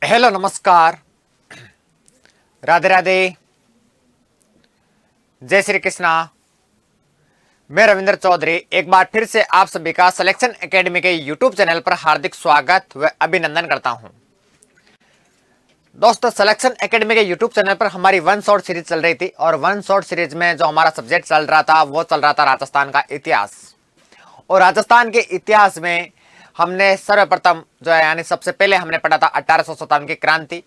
Hello, नमस्कार, राधे राधे, जय श्री कृष्णा। मैं रविंद्र चौधरी एक बार फिर से आप सभी का सिलेक्शन एकेडमी के यूट्यूब चैनल पर हार्दिक स्वागत व अभिनंदन करता हूं। दोस्तों, सिलेक्शन एकेडमी के यूट्यूब चैनल पर हमारी वन शॉट सीरीज चल रही थी और वन शॉट सीरीज में जो हमारा सब्जेक्ट चल रहा था वो चल रहा था राजस्थान का इतिहास। और राजस्थान के इतिहास में हमने सर्वप्रथम जो है यानी सबसे पहले हमने पढ़ा था 1857 की क्रांति।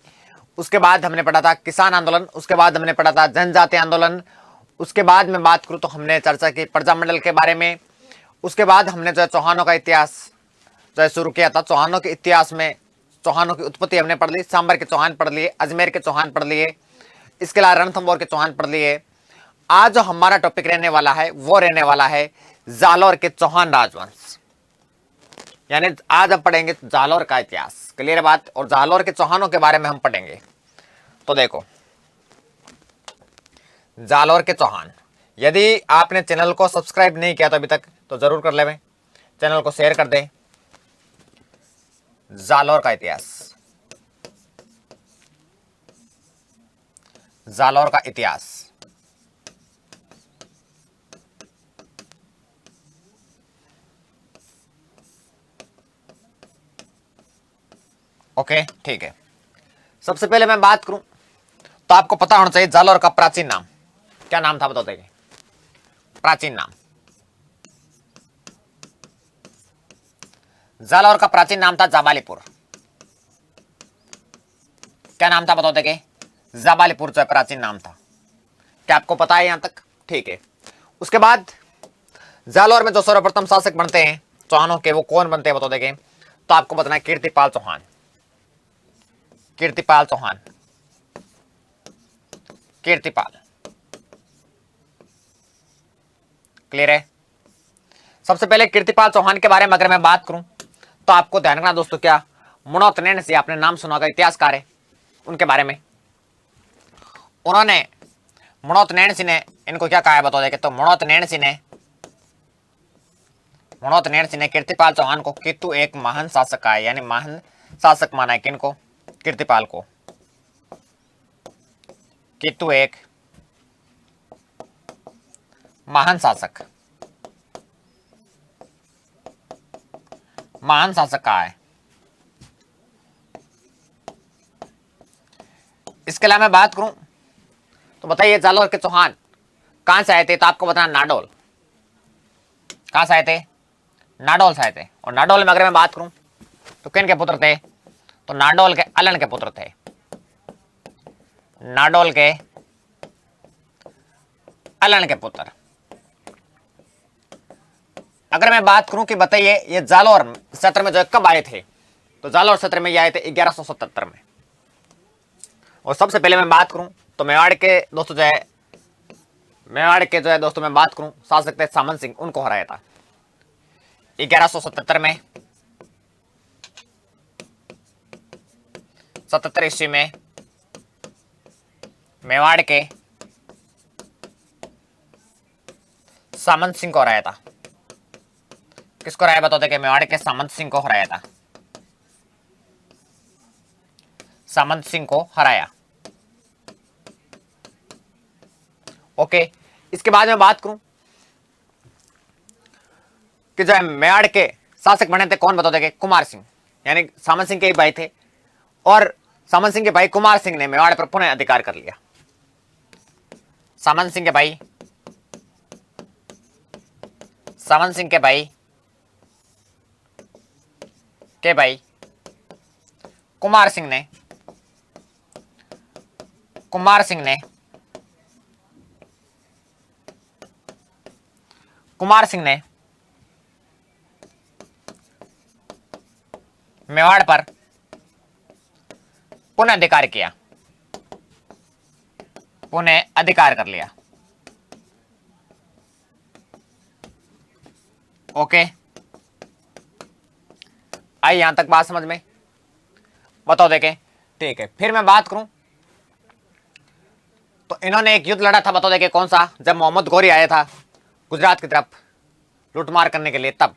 उसके बाद हमने पढ़ा था किसान आंदोलन। उसके बाद हमने पढ़ा था जनजाति आंदोलन। उसके बाद में बात करूं तो हमने चर्चा की प्रजामंडल के बारे में। उसके बाद हमने जो है चौहानों का इतिहास जो है शुरू किया था। चौहानों के इतिहास में चौहानों की उत्पत्ति हमने पढ़ ली, सांबर के चौहान पढ़ लिए, अजमेर के चौहान पढ़ लिए, इसके अलावा रणथंभौर के चौहान पढ़ लिए। आज जो हमारा टॉपिक रहने वाला है वो रहने वाला है जालौर के चौहान राजवंश। यानी आज हम पढ़ेंगे जालौर का इतिहास। क्लियर बात। और जालौर के चौहानों के बारे में हम पढ़ेंगे। तो देखो, जालौर के चौहान, यदि आपने चैनल को सब्सक्राइब नहीं किया तो अभी तक तो जरूर कर ले, चैनल को शेयर कर दें। जालौर का इतिहास, जालौर का इतिहास। ओके, ठीक है। सबसे पहले मैं बात करूं तो आपको पता होना चाहिए जालौर का प्राचीन नाम क्या नाम था, बताओ देखिए। प्राचीन नाम, जालौर का प्राचीन नाम था जाबालीपुर। क्या नाम था बताओ देखिए। जाबालीपुर जो प्राचीन नाम था। क्या आपको पता है यहां तक? ठीक है। उसके बाद जालौर में जो सर्वप्रथम शासक बनते हैं चौहानों के, वो कौन बनते हैं बताओ देखिए। तो आपको बताना है कीर्तिपाल चौहान। कीर्तिपाल चौहान, कीर्तिपाल। क्लियर है। सबसे पहले कीर्तिपाल चौहान के बारे में अगर मैं बात करूं तो आपको ध्यान रखना दोस्तों, क्या मनोत नैन से आपने नाम सुना होगा, इतिहासकार है। उनके बारे में उन्होंने मनोत नैन सिंह ने इनको क्या कहा है बताओ देखे। तो मनोत नैन सिंह ने कीर्तिपाल चौहान को कितु एक महान शासक कहा है, यानी महान शासक माना है। किनको? कीर्तिपाल को कितु एक महान शासक, महान शासक कहा है। इसके अलावा मैं बात करूं तो बताइए जालौर के चौहान कहां से आए थे। तो आपको बताना नाडोल। कहां से आए थे? नाडोल से आए थे। और नाडोल में अगर मैं बात करूं तो किन के पुत्र थे? तो नाडोल के अलन के पुत्र थे। नाडोल के अलन के पुत्र। अगर मैं बात करूं कि बताइए ये जालौर सत्र में जो कब आए थे, तो जालौर सत्र में ये आए थे 1177 में। और सबसे पहले मैं बात करूं तो मेवाड़ के दोस्तों जो है, मेवाड़ के जो है दोस्तों मैं बात करूं शासक थे सामंत सिंह, उनको हराया था 1177 में। 77 ईस्वी में मेवाड़ के सामंत सिंह को हराया था। किसको हराया बताते कि मेवाड़ के सामंत सिंह को हराया था। सामंत सिंह को हराया। ओके। इसके बाद में बात करूं कि जो है मेवाड़ के शासक बने थे कौन बताते कि कुमार सिंह, यानी सामंत सिंह के ही भाई थे। और सामंत सिंह के भाई कुमार सिंह ने मेवाड़ पर पुनः अधिकार कर लिया। सामंत सिंह के भाई कुमार सिंह ने मेवाड़ पर पुनः अधिकार किया, पुनः अधिकार कर लिया। ओके, आई यहां तक बात समझ में? बताओ देखें। ठीक है। फिर मैं बात करूं तो इन्होंने एक युद्ध लड़ा था, बताओ देखें कौन सा। जब मोहम्मद गौरी आया था गुजरात की तरफ लूटमार करने के लिए तब।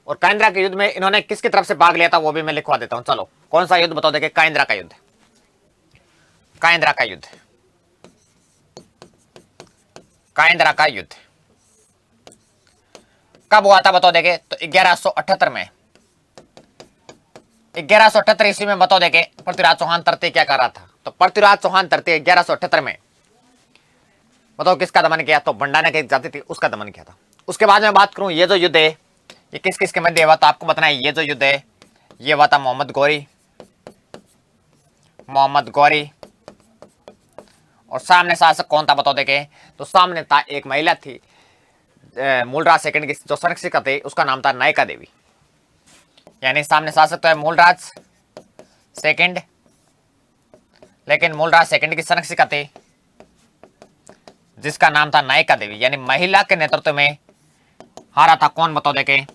और काइंद्रा के युद्ध में इन्होंने किसकी तरफ से भाग लिया था वो भी मैं लिखवा देता हूं। चलो कौन सा युद्ध बताओ देखिए, काइंद्रा का युद्ध। काइंद्रा का युद्ध, काइंद्रा का युद्ध कब हुआ था बताओ देखे, तो 1178 में। 1178 ईस्वी में बताओ देखे पृथ्वीराज चौहान तृतीय क्या कर रहा था, तो पृथ्वीराज चौहान तृतीय 1178 में बताओ किसका दमन किया, तो भंडाना की जाति थी उसका दमन किया था। उसके बाद में बात करूं ये जो युद्ध है ये किस किस के मध्य हुआ, तो आपको बताना है ये जो युद्ध है ये हुआ था मोहम्मद गौरी, मोहम्मद गौरी। और सामने शासक कौन था बताओ देखे, तो सामने था एक महिला थी मूलराज सेकंड की जो संरक्षिका थे, उसका नाम था नायका देवी। यानी सामने शासक तो है मूलराज सेकंड, लेकिन मूलराज सेकंड की संरक्षिका थे जिसका नाम था नायका देवी। यानी महिला के नेतृत्व में हारा था कौन बताओ देखे,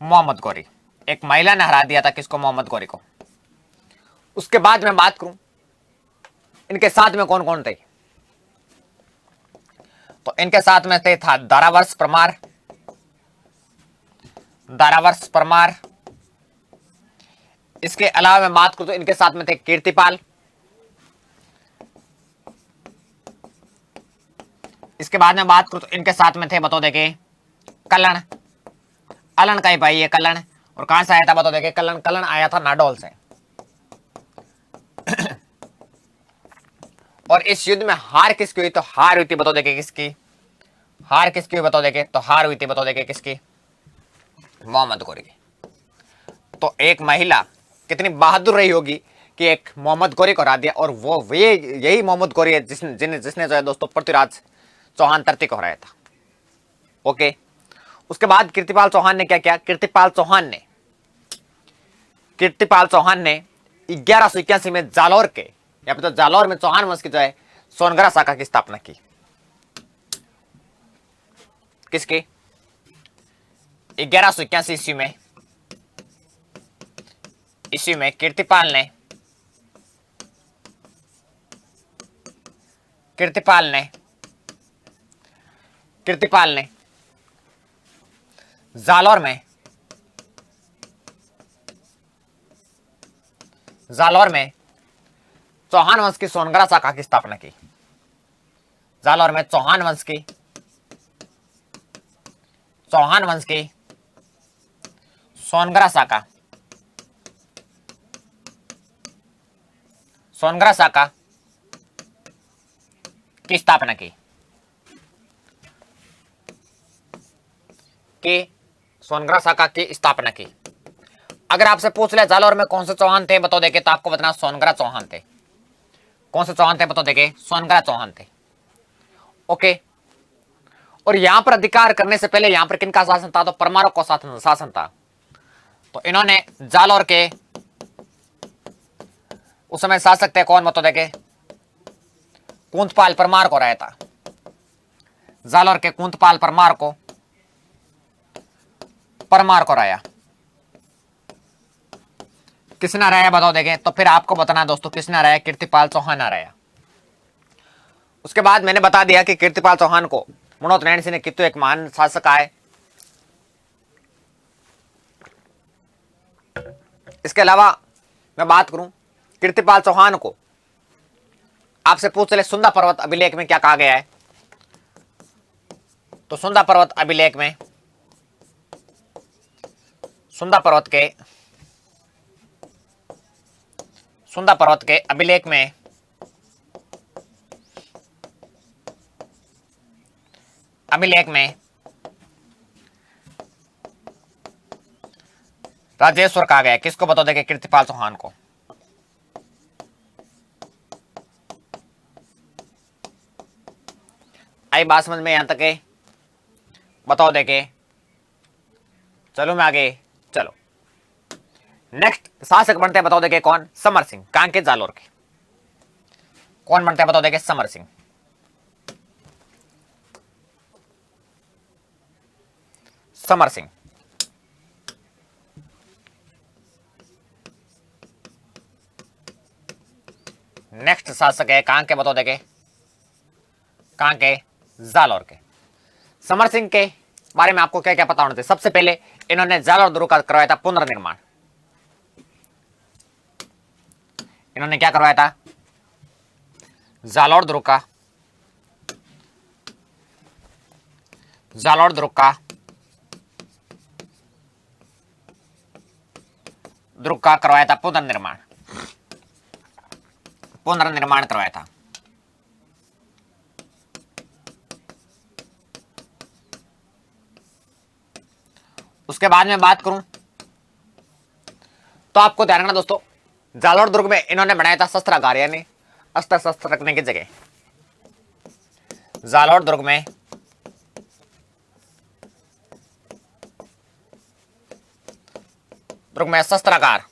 मोहम्मद गौरी। एक महिला ने हरा दिया था किसको, मोहम्मद गौरी को। उसके बाद मैं बात करूं इनके साथ में कौन कौन थे, तो इनके साथ में थे था दारावर्ष परमार, दारावर्ष परमार। इसके अलावा मैं बात करूं तो इनके साथ में थे कीर्तिपाल। इसके बाद में बात करूं तो इनके साथ में थे बताओ देखे कल्लण, अलन का ही भाई है कल्लण। और कहां से आया था बताओ देखे कल्लण, कल्लण आया था नाडोल से। और इस युद्ध में हार किसकी हुई, तो हार हुई थी बताओ देखे किसकी, हार किसकी हुई बताओ देखे, तो हार हुई थी बताओ देखे किसकी, मोहम्मद गौरी की। तो एक महिला कितनी बहादुर रही होगी कि एक मोहम्मद गौरी को हरा दिया, और वो यही मोहम्मद गौरी है जिसने जो है दोस्तों पृथ्वीराज चौहान तृतीय को हराया था। ओके, उसके बाद कीर्तिपाल चौहान ने क्या किया, कीर्तिपाल चौहान ने 1181 में जालौर के या फिर तो जालौर में चौहान वंश की जो है सोनगरा शाखा की स्थापना की। किसकी, 1181 ईस्वी में कीर्तिपाल ने जालौर में चौहान वंश की सोनगरा शाखा की स्थापना की। जालौर में चौहान वंश की सोनगरा शाखा की स्थापना की। सोनगरा शाखा की स्थापना की। अगर आपसे पूछ ले जालौर में कौन से चौहान थे बताओ देखे, तो आपको बताना सोनगरा चौहान थे। कौन से चौहान थे बताओ देखे, सोनगरा चौहान थे। ओके, और यहां पर अधिकार करने से पहले यहां पर किनका शासन था, तो परमारों का शासन था। तो इन्होंने जालौर के उस समय शासक थे कौन बताओ देखे, कुंतपाल परमार को हराया था। जालौर के कुंतपाल परमार को हराया। किसने हराया बताओ देखें, तो फिर आपको बताना दोस्तों किसने हराया, कीर्तिपाल चौहान हराया। उसके बाद मैंने बता दिया कि कीर्तिपाल चौहान को मनोहर नैन सिंह ने कितु एक महान शासक आए। इसके अलावा मैं बात करूं कीर्तिपाल चौहान को आपसे पूछ चले सुंदा पर्वत अभिलेख में क्या कहा गया है, तो सुंदा पर्वत अभिलेख में सुंदा पर्वत के अभिलेख में राजेश्वर कहा गया। किसको बताओ देखे, कीर्तिपाल चौहान को। आई बात समझ में यहां तक है, बताओ देखे। चलो मैं आगे, चलो नेक्स्ट शासक बनते हैं बताओ देखे कौन, समर सिंह, कहां के, जालौर के। कौन बनते हैं बताओ देखे, समर सिंह। समर सिंह नेक्स्ट शासक है कहां के बताओ देखे, कहां के, जालौर के। समर सिंह के बारे में आपको क्या क्या पता होना चाहिए। सबसे पहले इन्होंने जाल और दुर्ग का करवाया था पुनर्निर्माण। इन्होंने क्या करवाया था? जाल और दुर्ग का करवाया था पुनर्निर्माण करवाया था। उसके बाद में बात करूं तो आपको ध्यान रखना दोस्तों, जालोर दुर्ग में इन्होंने बनाया था शस्त्रागार, यानी अस्त्र शस्त्र रखने की जगह। जालोर दुर्ग में शस्त्रागार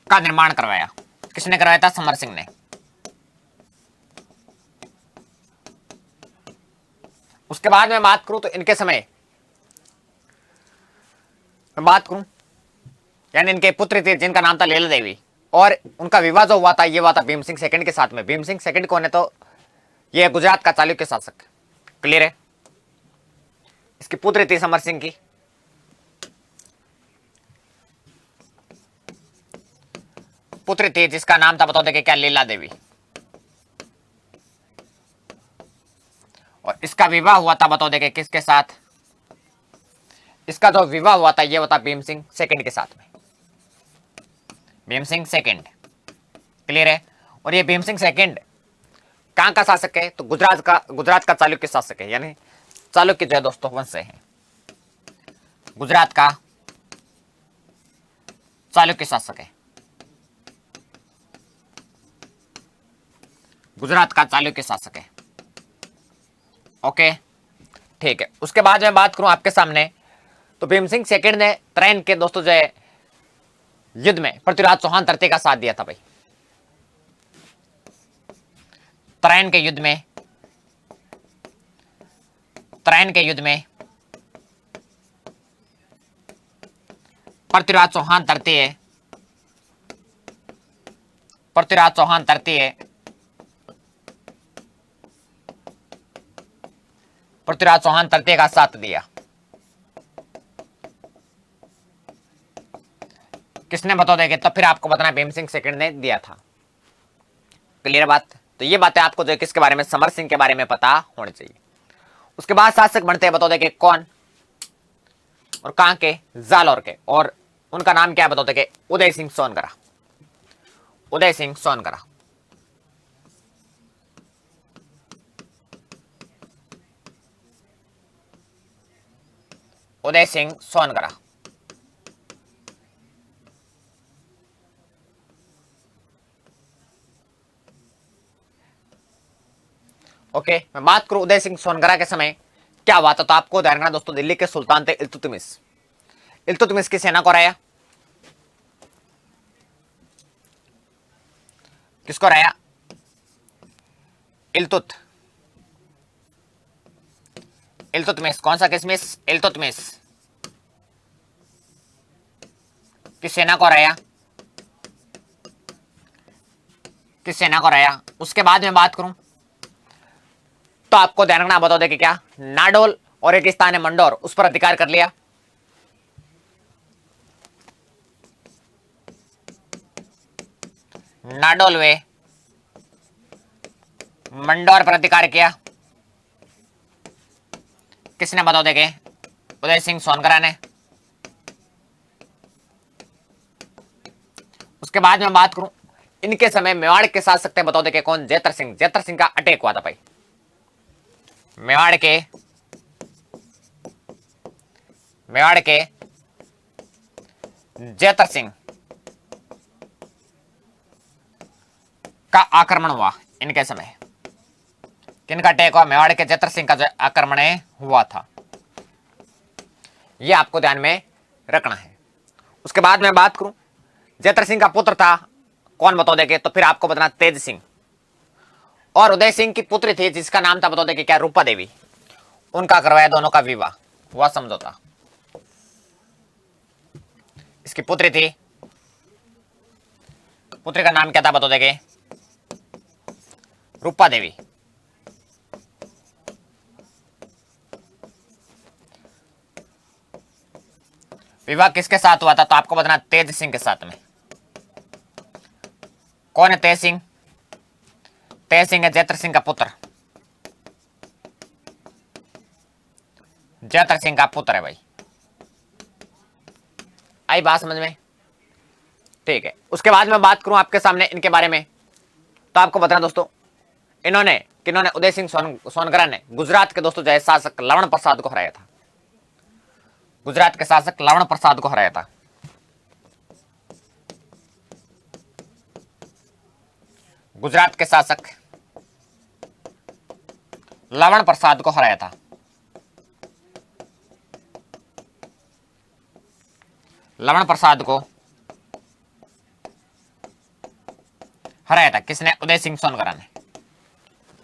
का निर्माण करवाया। किसने करवाया था? समर सिंह ने। उसके बाद में बात करूं तो इनके समय मैं बात करूं, यानी इनके पुत्र थे जिनका नाम था लैला देवी, और उनका विवाह जो हुआ था ये हुआ था भीम सिंह सेकंड के साथ में। भीम सिंह सेकंड कौन है? तो ये गुजरात का चालुक्य शासक। क्लियर है? इसकी पुत्री थी समर सिंह की, पुत्री थी जिसका नाम था, बताओ देखे क्या? लैला देवी। और इसका विवाह हुआ था, बताओ देखे किसके साथ? इसका जो विवाह हुआ था ये होता भीम सिंह सेकंड के साथ में। भीम सिंह सेकंड। क्लियर है? और ये भीम सिंह सेकंड कहां का शासक है? तो गुजरात का चालुक्य शासक है, यानी चालुक्य जो है दोस्तों वंश से है। गुजरात का चालुक्य शासक है। गुजरात का चालुक्य शासक है। ओके, ठीक है। उसके बाद मैं बात करूं आपके सामने, तो भीम सिंह सेकंड ने तराइन के दोस्तों जो है युद्ध में पृथ्वीराज चौहान तृतीय का साथ दिया था भाई। तराइन के युद्ध में पृथ्वीराज चौहान तृतीय का साथ दिया। किसने? बताओ देंगे तो फिर आपको बताना भीम सिंह सेकंड ने दिया था। क्लियर बात? तो ये बातें आपको जो किसके बारे में? समर सिंह के बारे में पता होनी चाहिए। उसके बाद शासक बनते हैं, बताओ देंगे कौन और कहां के? जालौर के। और उनका नाम क्या है? बताओ देंगे उदय सिंह सोनगरा। उदय सिंह सोनगरा। उदय सिंह सोनगरा। ओके, मैं बात करूं उदय सिंह सोनगरा के समय क्या हुआ था, तो आपको ध्यान रखना दोस्तों, दिल्ली के सुल्तान थे इल्तुतमिश। इल्तुतमिश की सेना को हराया। किसको हराया? इल्तुतमिश। कौन सा किसमिश? इल्तुतमिश की सेना को हराया। उसके बाद में बात करूं तो आपको ध्यान रखना, बताओ देखिए क्या? नाडोल और एक स्थान है मंडोर, उस पर अधिकार कर लिया। नाडोल वे मंडोर पर अधिकार किया। किसने? बताओ देखे उदय सिंह सोनगरा ने। उसके बाद में बात करूं, इनके समय मेवाड़ के शासक थे, बताओ देखे कौन? जैतर सिंह। जैतर सिंह का अटैक हुआ था भाई। मेवाड़ के जैतर सिंह का आक्रमण हुआ इनके समय। किनका अटैक हुआ? मेवाड़ के जैतर सिंह का जो आक्रमण हुआ था, यह आपको ध्यान में रखना है। उसके बाद में बात करूं, जैतर सिंह का पुत्र था कौन? बताओ देखे तो फिर आपको बताना तेज सिंह। और उदय सिंह की पुत्री थी जिसका नाम था, बताओ देखे क्या? रूपा देवी। उनका करवाया दोनों का विवाह, हुआ समझौता। इसकी पुत्री थी, पुत्री का नाम क्या था? बताओ देखे रूपा देवी। विवाह किसके साथ हुआ था? तो आपको बताना तेज सिंह के साथ में। कौन है तेज सिंह? तेज सिंह है जयत्र सिंह का पुत्र, जयत्र सिंह का पुत्र है भाई। आई बात समझ में? ठीक है। उसके बाद मैं बात करूं आपके सामने इनके बारे में, तो आपको बताना दोस्तों, इन्होंने किन्होंने उदय सिंह सोनगरा ने गुजरात के दोस्तों जय शासक लवण प्रसाद को हराया था। गुजरात के शासक लवण प्रसाद को हराया था। गुजरात के शासक लवण प्रसाद को हराया था। लवण प्रसाद को हराया था किसने? उदय सिंह सोनगरा ने।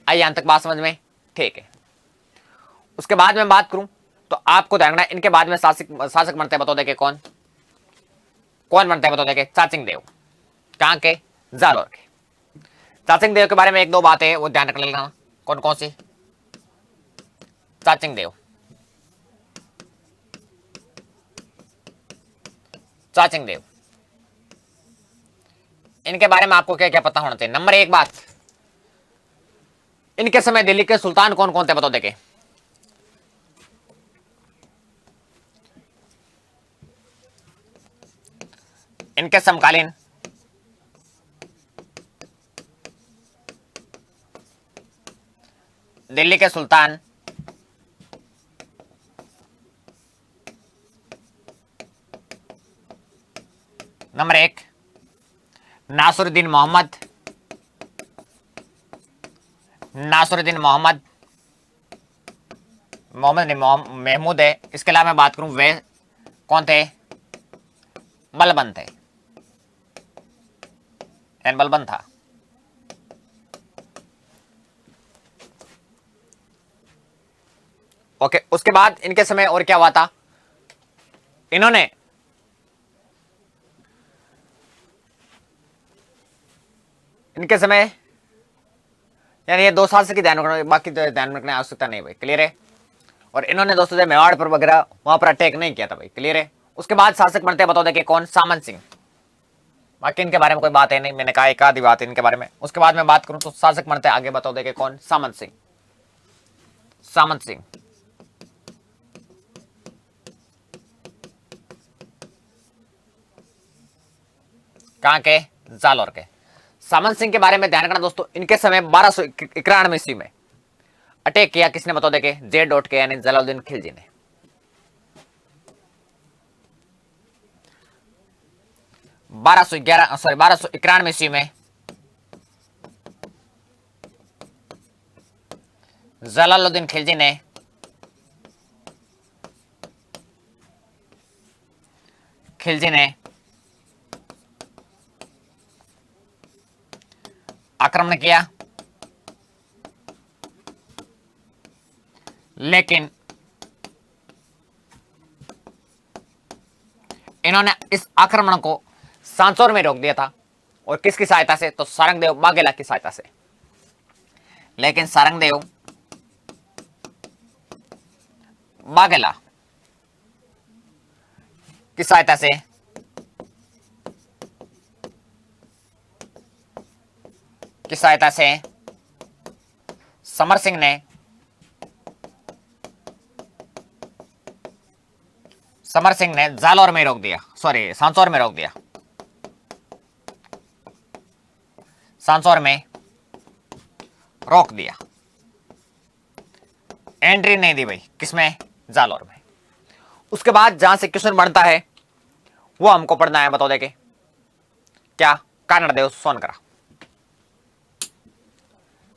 आइए यहां तक बात समझ में? ठीक है। उसके बाद में बात करूं तो आपको ध्यान रखना, इनके बाद में शासक बनते हैं, बताओ देखे कौन कौन बनते हैं? बताओ देखे चाचिंग देव। कहां के? जालोर के। चाचिंग देव के बारे में एक दो बातें वो ध्यान रख लेना। कौन कौन सी? चाचिंग देव, चाचिंग देव, इनके बारे में आपको क्या क्या पता होना चाहिए? नंबर एक बात, इनके समय दिल्ली के सुल्तान कौन कौन थे? बताओ देखे। इनके समकालीन दिल्ली के सुल्तान नंबर एक नासुरुद्दीन मोहम्मद, नासुरुद्दीन मोहम्मद, मोहम्मद नहीं महमूद है। इसके अलावा मैं बात करूं वे कौन थे? बलबन थे, एन बलबन था। ओके। उसके बाद इनके समय और क्या हुआ था? इन्होंने इनके समय यानी ये 2 साल से की ध्यान रखना, बाकी तो ध्यान रखने आवश्यकता नहीं भाई। क्लियर है? और इन्होंने दोस्तों से मेवाड़ पर वगैरह वहां पर अटैक नहीं किया था भाई। क्लियर है? उसके बाद शासक बनते हैं, बताओ देखिए कौन? सामंत सिंह। बाकी इनके बारे में कोई बात है नहीं, मैंने कहा एक आधी बात है इनके बारे में। उसके बाद में बात करूं तो शासक बनते हैं आगे, बताओ देखिए कौन? सामंत सिंह। सामंत सिंह कहां के? जालौर के। सामंत सिंह के बारे में ध्यान रखना दोस्तों, इनके समय 1291 ईस्वी में अटैक किया किसने? बताओ देखे जे डॉट के यानी जलालुद्दीन खिलजी ने। 1291 ईस्वी में जलालुद्दीन खिलजी ने आक्रमण किया, लेकिन इन्होंने इस आक्रमण को सांचौर में रोक दिया था। और किसकी सहायता से? तो सारंगदेव बाघेला की सहायता से। लेकिन सारंगदेव बाघेला की सहायता से समर सिंह ने जालौर में रोक दिया, सॉरी सांचौर में रोक दिया। सांचौर में रोक दिया, एंट्री नहीं दी भाई। किसमें? जालौर में। उसके बाद जहां से क्वेश्चन बनता है वो हमको पढ़ना है, बताओ देखे क्या? कानड़देव सोनकरा।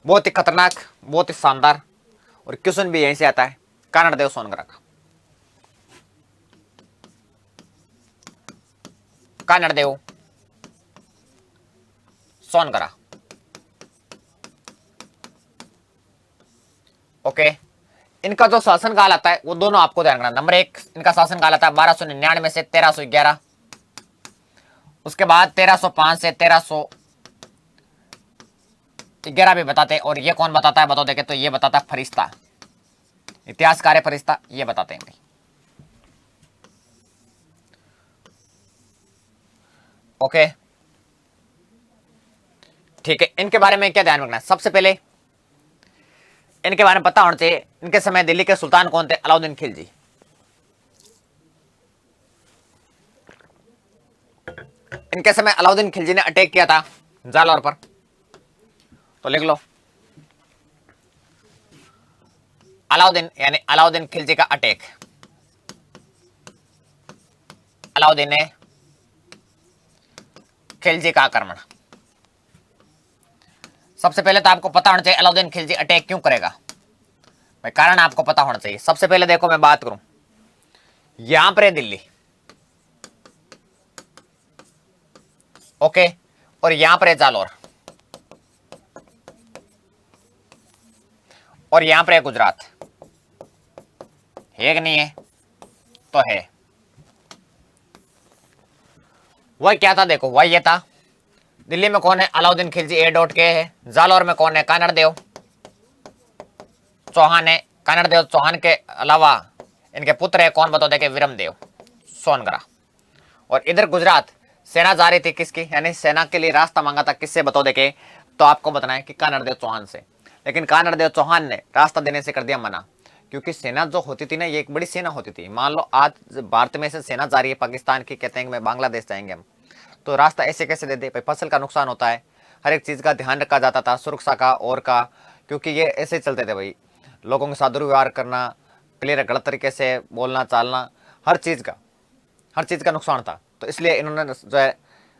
बहुत ही खतरनाक, बहुत ही शानदार, और क्वेश्चन भी यहीं से आता है, कानड़देव सोनकरा का। कानड़देव सोनकरा। ओके। इनका जो शासन काल आता है वो दोनों आपको ध्यान रखना। नंबर एक, इनका शासन काल आता है 1299 से 1311। उसके बाद 1305 से 1311 भी बताते हैं। और ये कौन बताता है? बताओ देखे तो ये बताता है फरिश्ता, इतिहासकार है फरिश्ता, ये बताते हैं भाई। ओके, ठीक है। इनके बारे में क्या ध्यान रखना है? सबसे पहले इनके बारे में पता होना चाहिए, इनके समय दिल्ली के सुल्तान कौन थे? अलाउद्दीन खिलजी। इनके समय अलाउद्दीन खिलजी ने अटैक किया था जालौर पर, तो लिख लो अलाउद्दीन यानी अलाउद्दीन खिलजी का अटैक। अलाउद्दीन ने खिलजी का आक्रमण। सबसे पहले तो आपको पता होना चाहिए अलाउद्दीन खिलजी अटैक क्यों करेगा, भाई कारण आपको पता होना चाहिए। सबसे पहले देखो मैं बात करूं, यहां पर है दिल्ली, ओके, और यहां पर है जालौर, और यहां पर है गुजरात, है कि नहीं है? तो है। वह क्या था देखो, वह ये था, दिल्ली में कौन है? अलाउद्दीन खिलजी A.K है। जालौर में कौन है? कानड़ देव चौहान है। कानड़ देव चौहान के अलावा इनके पुत्र है कौन बताओ? देखे विरम देव सोनगरा। और इधर गुजरात सेना जा रही थी किसकी, यानी सेना के लिए रास्ता मांगा था किससे बताओ? देखे तो आपको बताना है कि कानड़ देव चौहान से। लेकिन कानड़ देव चौहान ने रास्ता देने से कर दिया मना, क्योंकि सेना जो होती थी ना, ये एक बड़ी सेना होती थी। मान लो आज भारत में से सेना जा रही है पाकिस्तान की, कहते हैं कि मैं बांग्लादेश जाएंगे हम, तो रास्ता ऐसे कैसे दे दे भाई? फसल का नुकसान होता है, हर एक चीज़ का ध्यान रखा जाता था, सुरक्षा का और का, क्योंकि ये ऐसे चलते थे भाई, लोगों के साथ दुर्व्यवहार करना, क्लियर गलत तरीके से बोलना चालना, हर चीज़ का नुकसान था। तो इसलिए इन्होंने जो है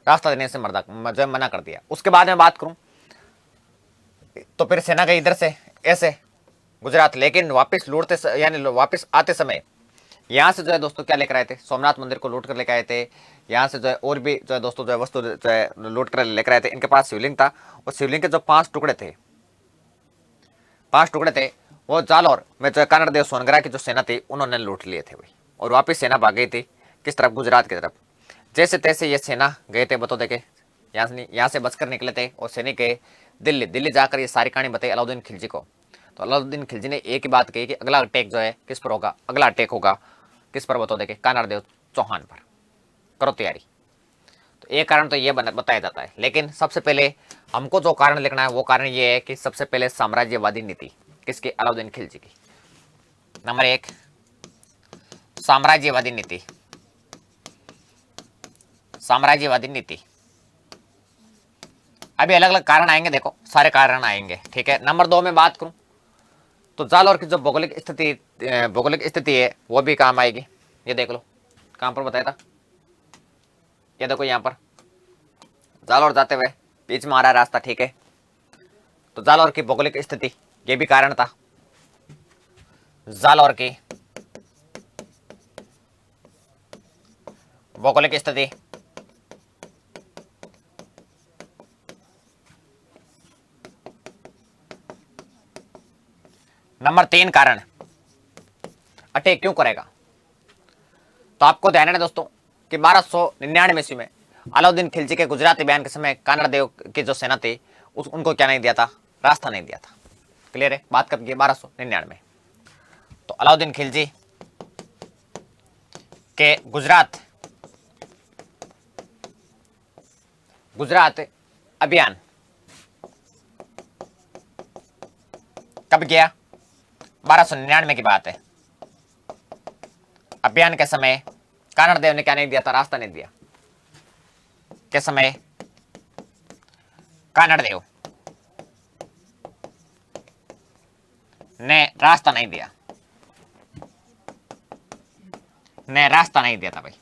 रास्ता देने से जो है मना कर दिया। उसके बाद में बात करूं तो फिर सेना गई इधर से ऐसे गुजरात, लेकिन वापस यानी वापस आते समय यहाँ से जो है दोस्तों क्या लेकर आए थे? सोमनाथ मंदिर को लूट कर लेकर आए थे। यहाँ से जो है और भी जो है दोस्तों जो है वस्तु जो है लूट कर लेकर आए थे। इनके पास शिवलिंग था, और शिवलिंग के जो 5 टुकड़े थे वो जालौर में जो है कानड़ देव सोनगरा की जो सेना थी उन्होंने लूट लिए थे भाई, और वापिस सेना भाग गई थी किस तरफ? गुजरात की तरफ। जैसे तैसे ये सेना गए थे बतो देखे, यहाँ से बचकर निकले थे, और सैनिक गए दिल्ली। दिल्ली जाकर ये सारी कहानी बताई अलाउद्दीन खिलजी को। तो अलाउद्दीन खिलजी ने एक ही बात कही कि अगला अटैक जो है किस पर होगा? अगला अटैक होगा किस पर बताओ? देखे कानड़ देव चौहान पर, करो तैयारी। तो एक कारण तो ये बताया जाता है, लेकिन सबसे पहले हमको जो कारण लिखना है वो कारण ये है कि सबसे पहले साम्राज्यवादी नीति किसकी? अलाउद्दीन खिलजी की। नंबर 1 साम्राज्यवादी नीति। साम्राज्यवादी नीति, अभी अलग अलग कारण आएंगे, देखो सारे कारण आएंगे, ठीक है। नंबर 2 में बात करूं तो जालौर की जो भौगोलिक स्थिति है वो भी काम आएगी। ये देख लो कहां पर बताया था, ये देखो यहाँ पर जालौर जाते हुए बीच में आ रहा है रास्ता, ठीक है। तो जालौर की भौगोलिक स्थिति ये भी कारण था। जालौर की भौगोलिक स्थिति, नंबर 3 कारण अटैक क्यों करेगा? तो आपको ध्यान है दोस्तों कि 1299 ईस्वी में अलाउद्दीन खिलजी के गुजराती बयान के समय कानड़ देव की जो सेना थी उनको क्या नहीं दिया था? रास्ता नहीं दिया था। क्लियर है बात? कब की? 1299। तो अलाउद्दीन खिलजी के गुजरात अभियान कब गया? 1299 की बात है। अभियान के समय कानड़ देव ने क्या नहीं दिया था? रास्ता नहीं दिया। के समय कानड़ देव ने रास्ता नहीं दिया, था भाई,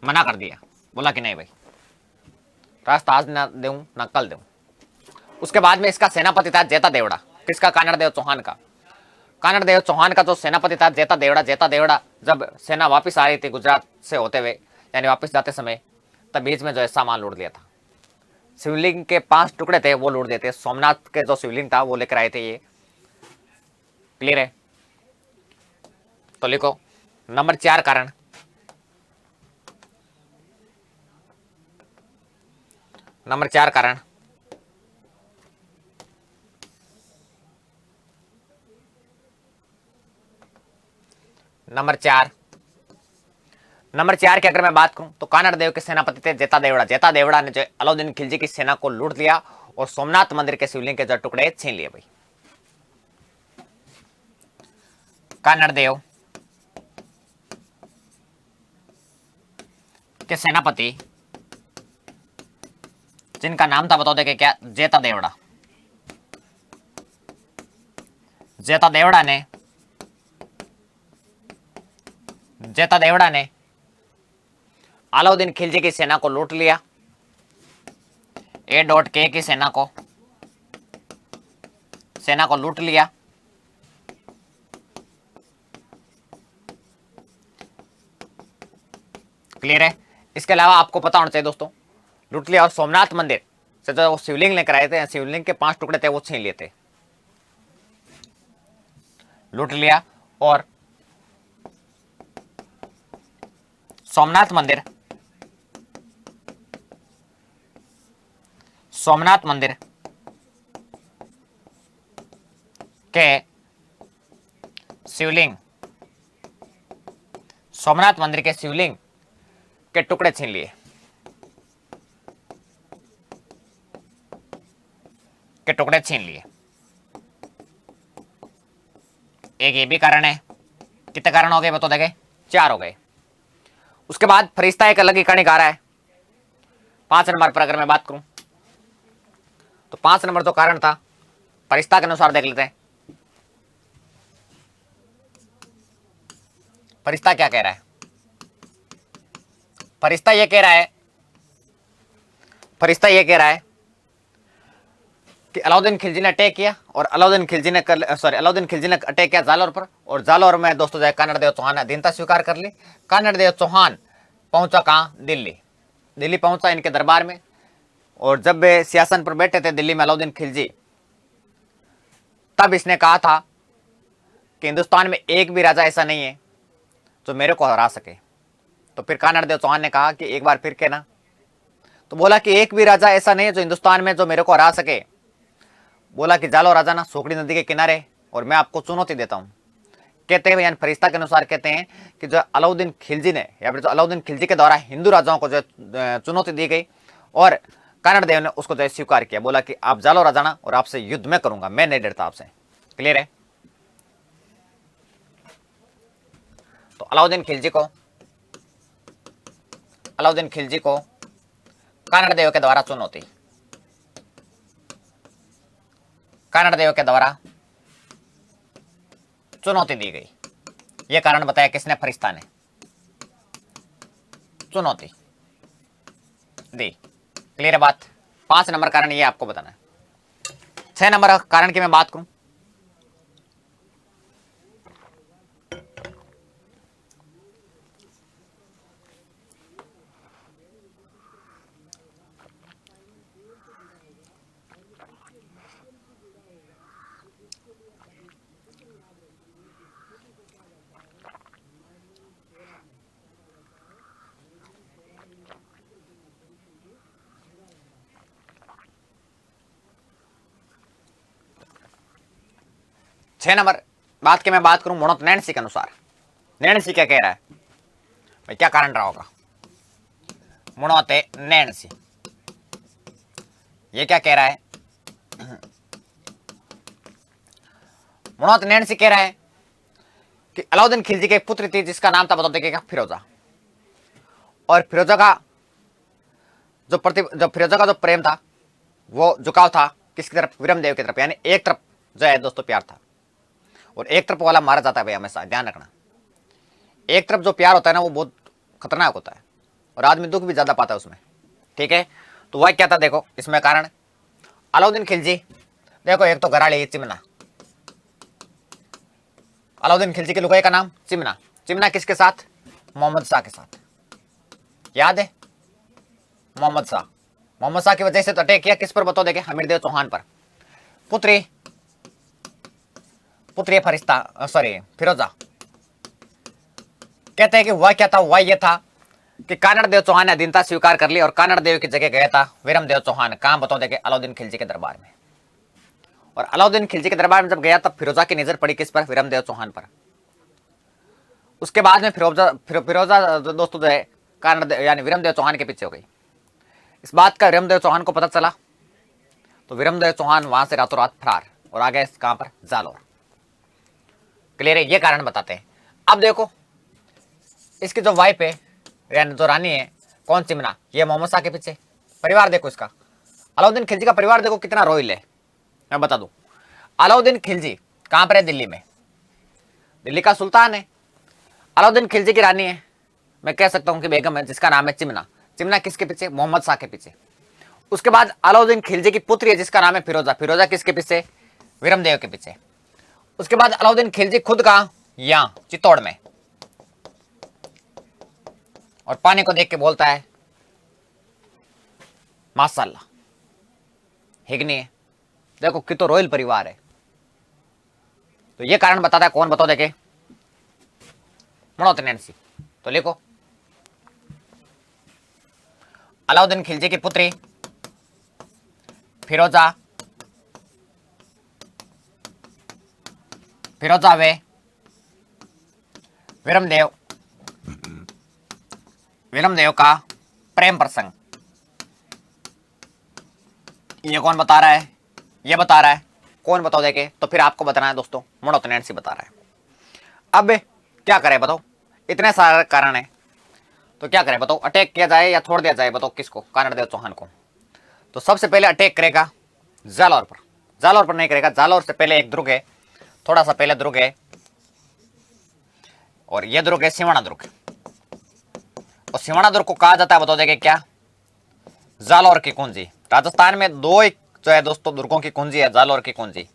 मना कर दिया, बोला कि नहीं भाई रास्ता आज ना दूं ना कल दूं। उसके बाद में इसका सेनापति था जेता देवड़ा। किसका? कानड़ देव चौहान का। कानड़ देव चौहान का जो सेनापति था जेता देवड़ा जब सेना वापस आ रही थी गुजरात से होते हुए, यानी वापस जाते समय, तब बीच में जो है सामान लूट लिया था। शिवलिंग के 5 टुकड़े थे वो लूट देते। सोमनाथ के जो शिवलिंग था वो लेकर आए थे ये। क्लियर है? तो लिखो नंबर 4 कारण, नंबर 4 कारण नंबर 4 नंबर 4 की अगर मैं बात करूं तो कानड़ देव के सेनापति थे जेता देवड़ा। जेता देवड़ा ने जो अलाउद्दीन खिलजी की सेना को लूट लिया और सोमनाथ मंदिर के शिवलिंग के जो टुकड़े छीन लिए भाई। कानड़ देव के सेनापति जिनका नाम था, बताओ देखे क्या, जेता देवड़ा। जेता देवड़ा ने अलाउद्दीन खिलजी की सेना को लूट लिया। A.K की सेना को लूट लिया। क्लियर है। इसके अलावा आपको पता होना चाहिए दोस्तों, लूट लिया और सोमनाथ मंदिर से जो शिवलिंग लेकर आए थे, शिवलिंग के 5 टुकड़े थे वो छीन लिए थे। लूट लिया और सोमनाथ मंदिर के शिवलिंग के टुकड़े छीन लिए। एक ये भी कारण है। कितने कारण हो गए बताओ देखे, 4 हो गए। उसके बाद फरिश्ता एक अलग ही कहानी गा रहा है। 5 नंबर पर अगर मैं बात करूं तो 5 नंबर जो कारण था फरिश्ता के अनुसार देख लेते हैं। फरिश्ता क्या कह रहा है? फरिश्ता ये कह रहा है कि अलाउद्दीन खिलजी ने अटैक किया और अलाउद्दीन खिलजी ने अटैक किया जालौर पर, और जालौर में दोस्तों जो कानड़ देव चौहान ने अधीनता स्वीकार कर ली। कानड़ देव चौहान पहुंचा कहां? दिल्ली पहुंचा इनके दरबार में। और जब वे सिंहासन पर बैठे थे दिल्ली में अलाउद्दीन खिलजी, तब इसने कहा था कि हिंदुस्तान में एक भी राजा ऐसा नहीं है जो मेरे को हरा सके। तो फिर कानड़ देव चौहान ने कहा कि एक बार फिर कहना। तो बोला कि एक भी राजा ऐसा नहीं है जो हिंदुस्तान में जो मेरे को हरा सके। बोला कि जालो राजा ना सोकड़ी नदी के किनारे, और मैं आपको चुनौती देता हूं। कहते हैं, फरिश्ता के अनुसार कहते हैं कि जो अलाउद्दीन खिलजी ने, या फिर जो अलाउद्दीन खिलजी के द्वारा हिंदू राजाओं को जो चुनौती दी गई, और कानड़ देव ने उसको जो स्वीकार किया। बोला कि आप जालो राजा ना, और आपसे युद्ध में करूंगा, मैं नहीं डरता आपसे। क्लियर है। तो अलाउद्दीन खिलजी को कानड़ देव के द्वारा चुनौती दी गई। यह कारण बताया किसने? फरिश्ता ने चुनौती दी। क्लियर है बात। 5 नंबर कारण ये आपको बताना है। 6 नंबर कारण की मैं बात करूं, बात की मैं बात करूं मोणोत नैणसी के अनुसार। नैणसी क्या कह रहा है भाई? क्या कारण रहा होगा? मोणोते नैणसी ये क्या कह रहा है? मोणोत नैणसी कह रहा है कि अलाउद्दीन खिलजी की एक पुत्री थी जिसका नाम था, बताओ देखिएगा, फिरोजा। और फिरोजा का जो प्रेम था वो झुकाव था किसकी तरफ? विरमदेव की तरफ। यानी एक तरफ जो है दोस्तों प्यार था, और एक तरफ वाला मारा जाता है भाई, हमेशा ध्यान रखना। एक तरफ जो प्यार होता है ना वो बहुत खतरनाक होता है, और आदमी दुख भी ज्यादा पाता है उसमें। ठीक है। तो वह क्या था देखो इसमें कारण? अलाउद्दीन खिलजी देखो, एक तो घराड़ी चिमना, अलाउद्दीन खिलजी के लुगाई का नाम चिमना। चिमना किसके साथ? मोहम्मद शाह के साथ। याद है? मोहम्मद शाह की वजह से तो अटैक किया किस पर? बताओ देखे, हमीरदेव चौहान पर। पुत्री फिरोजा। कहते हैं कि वह क्या था? वह यह था कि कानड़ देव चौहान ने अधीनता स्वीकार कर ली, और कानड़ देव की जगह गया था विरमदेव चौहान। कहां? बताओ देखे, अलाउद्दीन खिलजी के दरबार में। और अलाउद्दीन खिलजी के दरबार में जब गया तब फिरोजा की नजर पड़ी किस पर? विरमदेव चौहान पर। उसके बाद में फिरोजा दोस्तों जो है कारण यानी विरमदेव चौहान के पीछे हो गई। इस बात का विरमदेव चौहान को पता चला तो विरमदेव चौहान वहां से रातों रात फरार और आ गए कहां पर, जालौर। क्लियर है, ये कारण बताते हैं। अब देखो इसकी जो वाइफ है यानी जो रानी है कौन, चिमना, ये मोहम्मद शाह के पीछे। परिवार देखो इसका, अलाउद्दीन खिलजी का परिवार देखो कितना रॉयल है। मैं बता दूं, अलाउद्दीन खिलजी कहां पर है, दिल्ली में, दिल्ली का सुल्तान है। अलाउद्दीन खिलजी की रानी है, मैं कह सकता हूं कि बेगम है, जिसका नाम है चिमना। चिमना किसके पीछे, मोहम्मद शाह के पीछे। उसके बाद अलाउद्दीन खिलजी की पुत्री है जिसका नाम है फिरोजा। फिरोजा किसके पीछे, विरमदेव के पीछे। उसके बाद अलाउद्दीन खिलजी खुद कहां, यहां चित्तौड़ में, और पानी को देख के बोलता है माशाल्लाह, है कि नहीं है। देखो कि तो रॉयल परिवार है। तो ये कारण बताता है, कौन बताओ देखे, नैन्सी। तो लिखो, अलाउद्दीन खिलजी की पुत्री फिरोजा, फिरोजा वे विरमदेव, विरमदेव का प्रेम प्रसंग। ये कौन बता रहा है, ये बता रहा है, कौन बताओ देखे। तो फिर आपको बताना है दोस्तों, नैन्सी बता रहा है। अब क्या करें बताओ, इतने सारे कारण है तो क्या करें बताओ, अटैक किया जाए या छोड़ दिया जाए बताओ, किसको, कर्णदेव चौहान को। तो सबसे पहले अटैक करेगा जालौर पर। जालौर पर नहीं करेगा, जालौर से पहले एक दुर्ग है, थोड़ा सा पहले दुर्ग है, और यह दुर्ग है सिवाना दुर्ग। और सिवाना दुर्ग को कहा जाता है बताओ देखे क्या, जालौर की कुंजी। राजस्थान में दो जो है दोस्तों दुर्गों की कुंजी है, जालौर की कुंजी।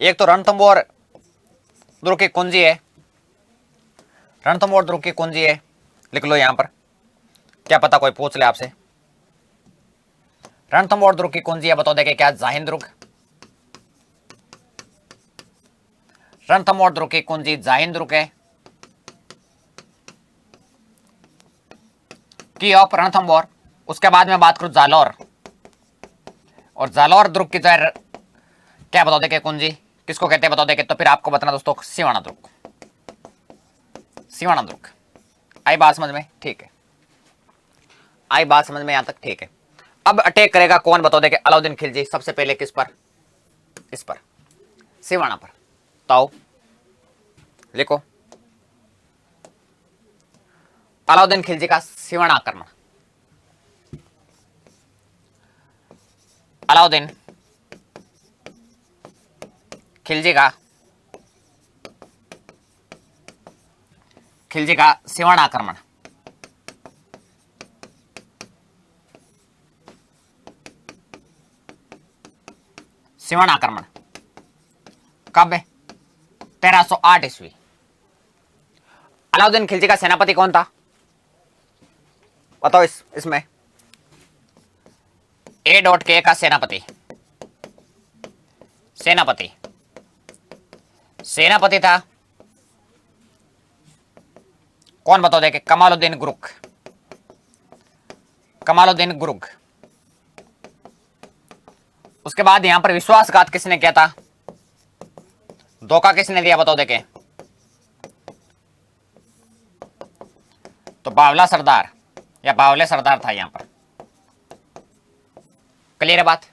एक तो रणथंभौर दुर्ग की कुंजी है, रणथंभौर दुर्ग की कुंजी है, लिख लो यहां पर, क्या पता कोई पूछ ले आपसे। रणथंभौर दुर्ग की कुंजी है बताओ देखे क्या, जाहिंद दुर्ग। रणथंभौर दुर्ग की कुंजी जाहिंद दुर्ग है, की ऑफ रणथंभौर। उसके बाद में बात करूं जालौर, और जालौर दुर्ग की जो है क्या बताओ देखे कुंजी, किसको कहते हैं बताओ देखे। तो फिर आपको बताना दोस्तों, सिवाना दुर्ग, सिवाना दुर्ग। आई बात समझ में, ठीक है, आई बात समझ में यहां तक, ठीक है। अब अटैक करेगा कौन बताओ देखे, अलाउद्दीन खिलजी। सबसे पहले किस पर, इस पर, सिवाना पर। तो लिखो, अलाउद्दीन खिलजी का सिवाना आक्रमण। अलाउद्दीन खिलजी का, खिलजी का सिवाना आक्रमण। सिवाना आक्रमण कब है, 1308 ईस्वी। अलाउद्दीन खिलजी का सेनापति कौन था बताओ, इसमें A.K का सेनापति, सेनापति, सेनापति था कौन बताओ देखे, कमालुद्दीन गुरुक, कमालुद्दीन गुरुक। उसके बाद यहां पर विश्वासघात किसने किया था, धोखा किसने दिया बताओ देखे। तो बावला सरदार या बावले सरदार था यहां पर। क्लियर है बात,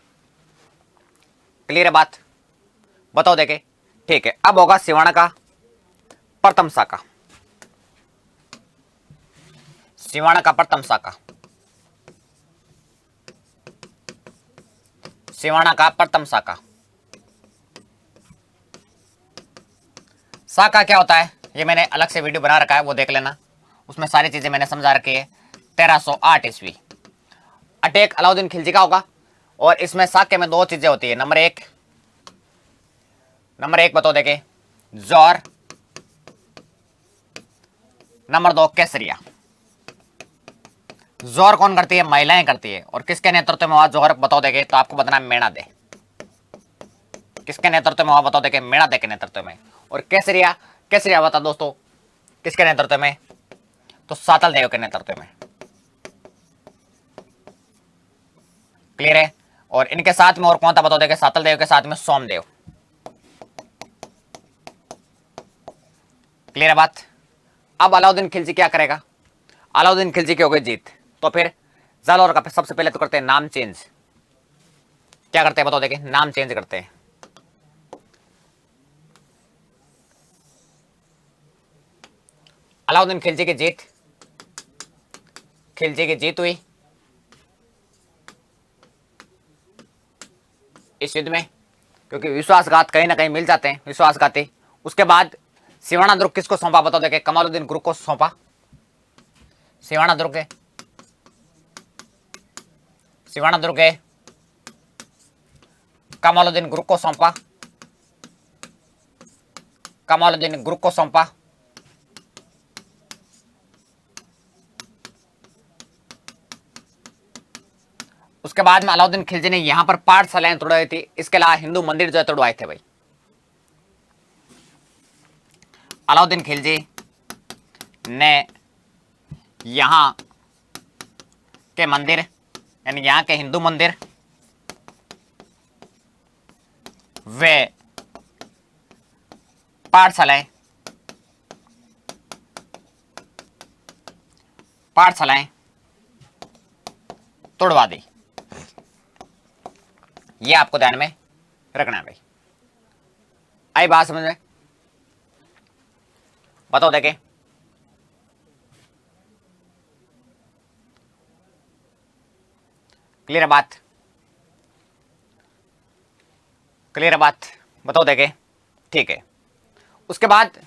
क्लियर है बात, बताओ देखे, ठीक है। अब होगा सिवाना का प्रथम शाखा, सिवाना का प्रथम शाखा, सिवाना का प्रथम शाखा। शाखा क्या होता है, ये मैंने अलग से वीडियो बना रखा है, वो देख लेना, उसमें सारी चीजें मैंने समझा रखी है। 1308 ईस्वी अटैक अलाउद्दीन खिलजी का होगा, और इसमें शाखे में दो चीजें होती है। नंबर एक बताओ देखे जौहर, नंबर 2 केसरिया। जौहर कौन करती है, महिलाएं करती है। और किसके नेतृत्व में हुआ जौहर बताओ देखे, तो आपको बताना मेणा दे। किसके नेतृत्व में हुआ बताओ देखे, मेणा दे के नेतृत्व में। और केसरिया, केसरिया हुआ था दोस्तों किसके नेतृत्व में, तो सातल देव के नेतृत्व में। क्लियर है। और इनके साथ में और कौन था बताओ देखे, सातल देव के साथ में सोमदेव। क्लियर है बात, अब अलाउद्दीन खिलजी क्या करेगा, अलाउद्दीन खिलजी की हो गई जीत, तो फिर जालौर का सबसे पहले तो करते हैं नाम चेंज। क्या करते हैं बताओ, देखिए नाम चेंज करते हैं। अलाउद्दीन खिलजी की जीत, खिलजी की जीत हुई इस युद्ध में, क्योंकि विश्वासघात कहीं ना कहीं मिल जाते हैं, विश्वासघाती। उसके बाद सिवाना दुर्ग किसको सौंपा बताओ, देखे कमालुद्दीन गुरु को सौंपा, सिवाना दुर्ग है, सिवाना दुर्ग है, कमालुद्दीन गुरु को सौंपा, कमालुद्दीन गुरु को सौंपा। उसके बाद में अलाउद्दीन खिलजी ने यहां पर पाठशालाएं तोड़वाई थी, इसके अलावा हिंदू मंदिर जो है तोड़वाए थे भाई। अलाउद्दीन खिलजी ने यहां के मंदिर, यानी यहां के हिंदू मंदिर वे पाठशालाएं, पाठशालाएं तोड़वा दी। ये आपको ध्यान में रखना है भाई। आई बात समझ में, बताओ देखे, क्लियर बात, क्लियर बात, बताओ देखे, ठीक है। उसके बाद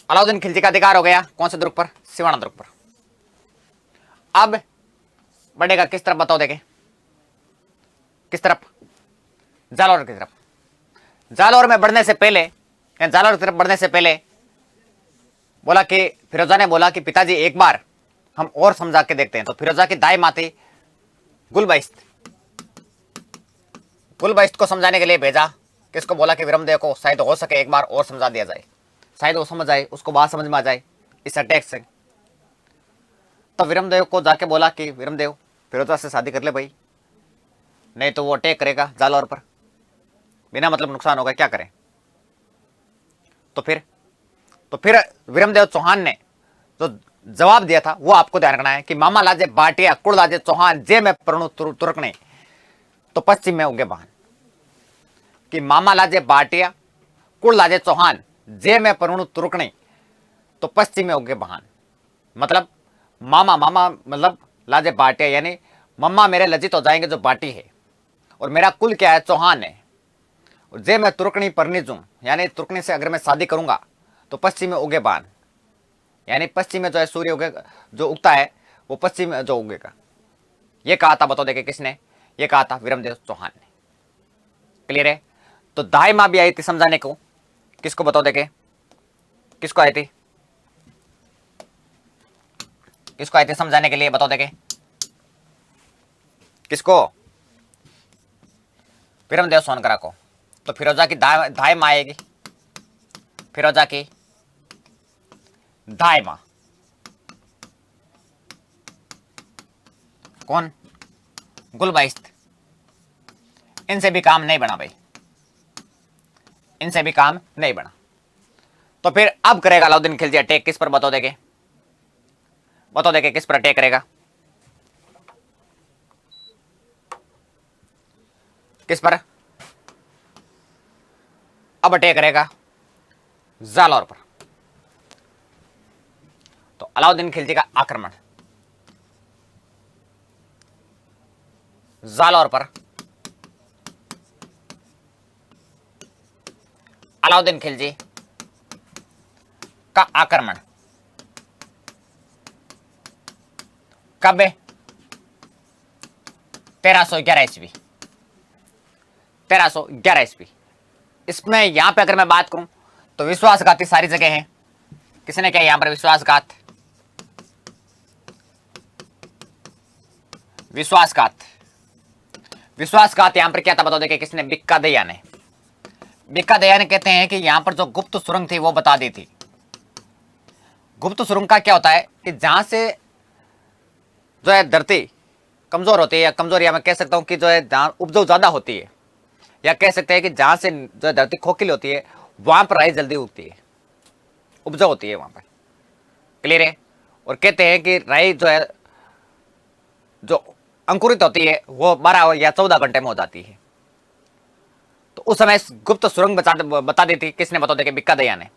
अलाउद्दीन खिलजी का अधिकार हो गया कौन से दुर्ग पर, सिवाना दुर्ग पर। अब बढ़ेगा किस तरफ बताओ देखे, किस तरफ, जालौर की तरफ। जालौर में बढ़ने से पहले, जालौर की तरफ बढ़ने से पहले बोला कि फिरोजा ने बोला कि पिताजी एक बार हम और समझा के देखते हैं। तो फिरोजा की दाई माँ थी गुलबैस्त, गुलबैस्त को समझाने के लिए भेजा, किसको बोला कि विरमदेव को शायद हो सके एक बार और समझा दिया जाए, शायद वो समझ आए, उसको बात समझ में आ जाए इस अटैक से। तो विरमदेव को जाके बोला कि विरमदेव फिरोजा से शादी कर ले भाई, नहीं तो वो अटैक करेगा जालौर पर, बिना मतलब नुकसान होगा, क्या करें। तो फिर विरमदेव चौहान ने जो जवाब दिया था वो आपको ध्यान रखना है कि मामा लाजे बाटिया कुड़ लाजे चौहान जे में प्रणु तुर्कने तो पश्चिम में उगे बहान, कि मामा लाजे बाटिया कुड़ लाजे चौहान जे में प्रणु तुर्कने तो पश्चिम में उगे बहान। मतलब मामा, मामा मतलब लाजे बाटिया, यानी मम्मा मेरे लज्जित हो जाएंगे जो बाटी है, और मेरा कुल क्या है, चौहान है, जे मैं तुर्कनी परनी जूं, यानी तुर्कनी से अगर मैं शादी करूंगा तो पश्चिम में उगे बान, यानी पश्चिम में जो है सूर्य उगे, जो उगता है वो पश्चिम में जो उगेगा। ये कहा था बताओ देखे किसने, ये कहा था विरमदेव चौहान ने। क्लियर है। तो दाई माँ भी आई थी समझाने को, किसको बताओ देखे, किसको आई थी, किसको आई थी समझाने के लिए बताओ देखे, किसको, विरमदेव सोनकरा को। तो फिरोजा की दाई माँ आएगी, फिरोजा की दाई माँ कौन, गुलबैस्त। इनसे भी काम नहीं बना भाई, इनसे भी काम नहीं बना। तो फिर अब करेगा अलाउद्दीन खिलजी अटैक, किस पर बताओ देखे, बताओ देखे किस पर अटैक करेगा, किस पर अब अटैक करेगा, जालौर पर। तो अलाउद्दीन खिलजी का आक्रमण जालौर पर, अलाउद्दीन खिलजी का आक्रमण कब है, 1311 ईस्वी, 1311 ईस्वी। इसमें यहां पे अगर मैं बात करूं तो विश्वासघाती सारी जगह है। किसने किया यहां पर विश्वासघात, विश्वासघात, विश्वासघात यहां पर क्या था बताओ देखिए किसने, बिक्का दया ने। बिक्का दया ने कहते हैं कि यहां पर जो गुप्त सुरंग थी वो बता दी थी। गुप्त सुरंग का क्या होता है कि जहां से जो है धरती कमजोर होती है, या कमजोर, या मैं कह सकता हूं कि जो है जहां उपजाऊ ज्यादा होती है, या कह सकते हैं कि जहां से जो धरती खोखली होती है वहां पर राई जल्दी उगती है। उपजाऊ होती है वहां पर। क्लियर है। और कहते हैं कि राई जो है, जो अंकुरित होती है वो 12 या 14 घंटे में हो जाती है। तो उस समय गुप्त सुरंग बता दी थी, किसने बता दी? कि बिक्का दैया ने।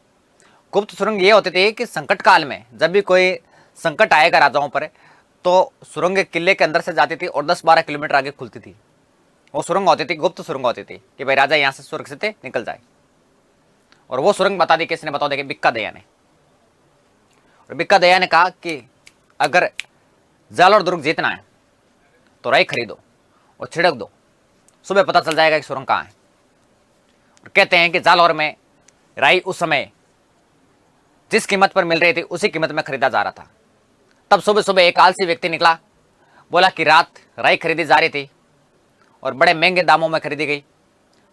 गुप्त सुरंग ये होती थी कि संकट काल में जब भी कोई संकट आएगा राजाओं पर, तो सुरंग किले के अंदर से जाती थी और 10-12 किलोमीटर आगे खुलती थी। वो सुरंग होती थी, गुप्त सुरंग होती थी कि भाई राजा यहाँ से सुरक्षित निकल जाए। और वो सुरंग बता दी, किसने बता दी? कि बिक्का दैया ने। और बिक्का दैया ने कहा कि अगर जालोर दुर्ग जीतना है तो राई खरीदो और छिड़क दो, सुबह पता चल जाएगा कि सुरंग कहाँ है। और कहते हैं कि जालौर में राई उस समय जिस कीमत पर मिल रही थी उसी कीमत में खरीदा जा रहा था। तब सुबह सुबह एक आलसी व्यक्ति निकला, बोला कि रात राई खरीदी जा रही थी और बड़े महंगे दामों में खरीदी गई।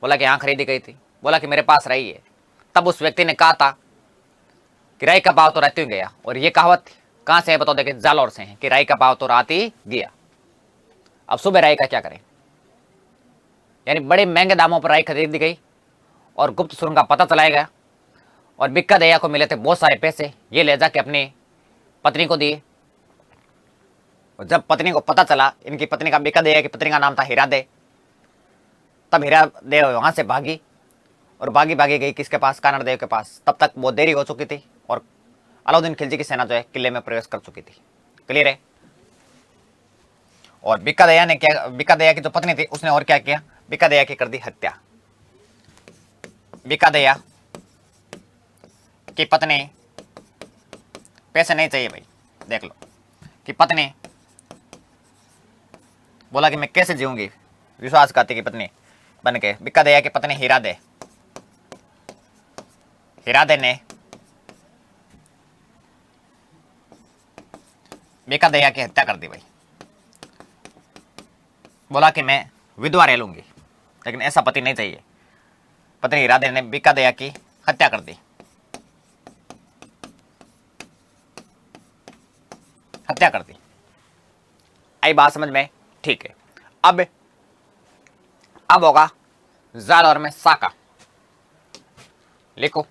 बोला कि हाँ खरीदी गई थी। बोला कि मेरे पास राई है। तब उस व्यक्ति ने कहा था कि राई का भाव तो रात ही गया। और ये कहावत कहाँ से है बताओ? देखिए जालौर से है कि राई का भाव तो रात ही गया। अब सुबह राई का क्या करें? यानी बड़े महंगे दामों पर राई खरीदी गई और गुप्त सुरंग का पता चलाया गया। और बिक्का दैया को मिले थे बहुत सारे पैसे, ये ले जाके अपनी पत्नी को दिए। और जब पत्नी को पता चला, इनकी पत्नी का, बिक्का दैया की पत्नी का नाम था हीरा दे, तब हीरा देव वहां से भागी और भागी भागी गई किसके पास? कानड़ देव के पास। तब तक बहुत देरी हो चुकी थी और अलाउद्दीन खिलजी की सेना जो है किले में प्रवेश कर चुकी थी। क्लियर है। और बिक्का दैया ने क्या, बिक्का दैया की जो पत्नी थी उसने और क्या किया? बिक्का दैया की कर दी हत्या। बिक्का दैया की पत्नी, पैसे नहीं चाहिए भाई, देख लो, कि पत्नी बोला कि मैं कैसे जीऊंगी विश्वासघाती की पत्नी बन के। बिक्का दैया की पत्नी हीरा दे ने बिक्का दैया की हत्या कर दी भाई। बोला कि मैं विधवा रह लूंगी, लेकिन ऐसा पति नहीं चाहिए। पत्नी हीरा दे ने बिक्का दैया की हत्या कर दी। हत्या कर दी। आई बात समझ में? ठीक है। अब होगा जालौर में साका। लिखो,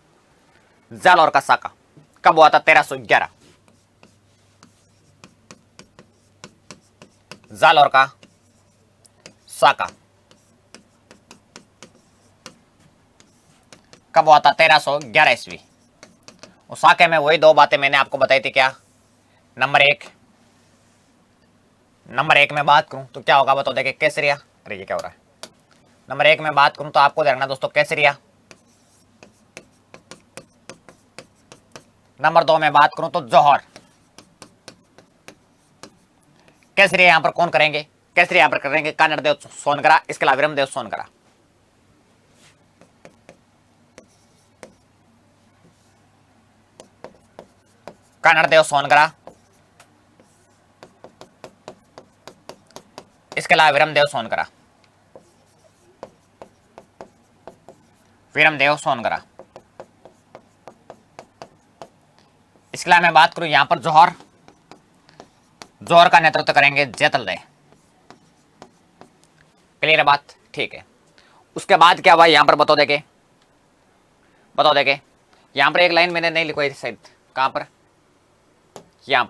जालौर का साका कब हुआ था? 1311। जालौर का साका कब हुआ था? 1311 ईस्वी। उस साके में वही दो बातें मैंने आपको बताई थी। क्या? नंबर एक में बात करूं तो क्या होगा बताओ? देखिए केसरिया, अरे ये क्या हो रहा है? नंबर 1 में बात करूं तो आपको देखना दोस्तों केसरिया। नंबर 2 में बात करूं तो जौहर। केसरिया यहां पर कौन करेंगे? केसरिया यहां पर करेंगे कानड़ देव सोनगरा, इसके अलावा विरम देव सोनगरा। कानड़ देव सोनगरा, इसके अलावा विरम देव सोनगरा। विरम देव सोनगरा। इसके अलावा मैं बात करूं यहां पर जौहर का नेतृत्व करेंगे जैतल दे। क्लियर है बात? ठीक है। उसके बाद क्या हुआ यहां पर बताओ देखे? यहां पर एक लाइन मैंने नहीं लिखवाई शायद। कहां पर? यहां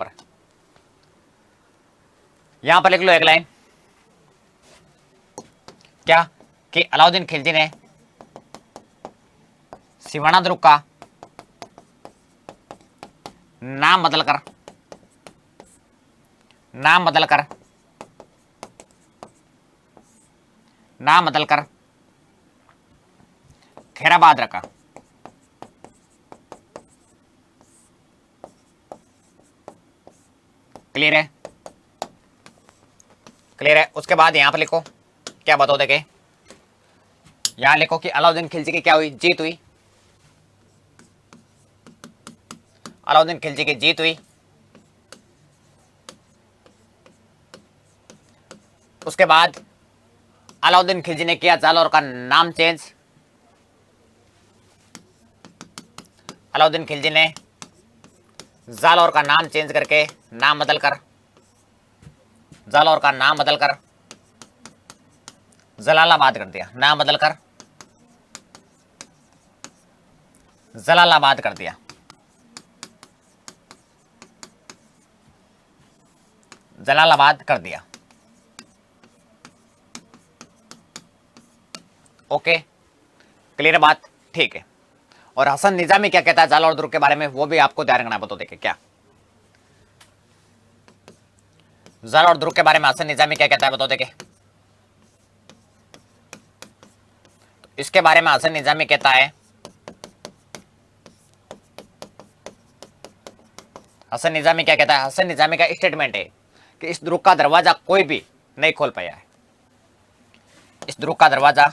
पर लिख लो एक लाइन। क्या? कि अलाउद्दीन खिलजी ने सिवाना दुर्ग का नाम बदलकर खैराबाद रखा। क्लियर है। उसके बाद यहां पर लिखो, क्या बताओ देखे? यहां लिखो कि अलाउद्दीन खिलजी की क्या हुई? जीत हुई। अलाउद्दीन खिलजी की जीत हुई। उसके बाद अलाउद्दीन खिलजी ने किया जालौर का नाम चेंज। अलाउद्दीन खिलजी ने जालौर का नाम चेंज करके जालौर का नाम बदलकर जलालाबाद कर दिया। नाम बदलकर जलालाबाद कर दिया। जलालाबाद कर दिया। ओके, क्लियर बात, ठीक है। और हसन निजामी क्या कहता है जालौर और दुर्ग के बारे में, वो भी आपको ध्यान रखना है। बताओ देखिए क्या जालौर और दुर्ग के बारे में हसन निजामी क्या कहता है, बताओ देखिए। इसके बारे में हसन निजामी कहता है, हसन निजामी क्या कहता है, हसन निजामी का स्टेटमेंट है कि इस दुर्ग का दरवाजा कोई भी नहीं खोल पाया है। इस दुर्ग का दरवाजा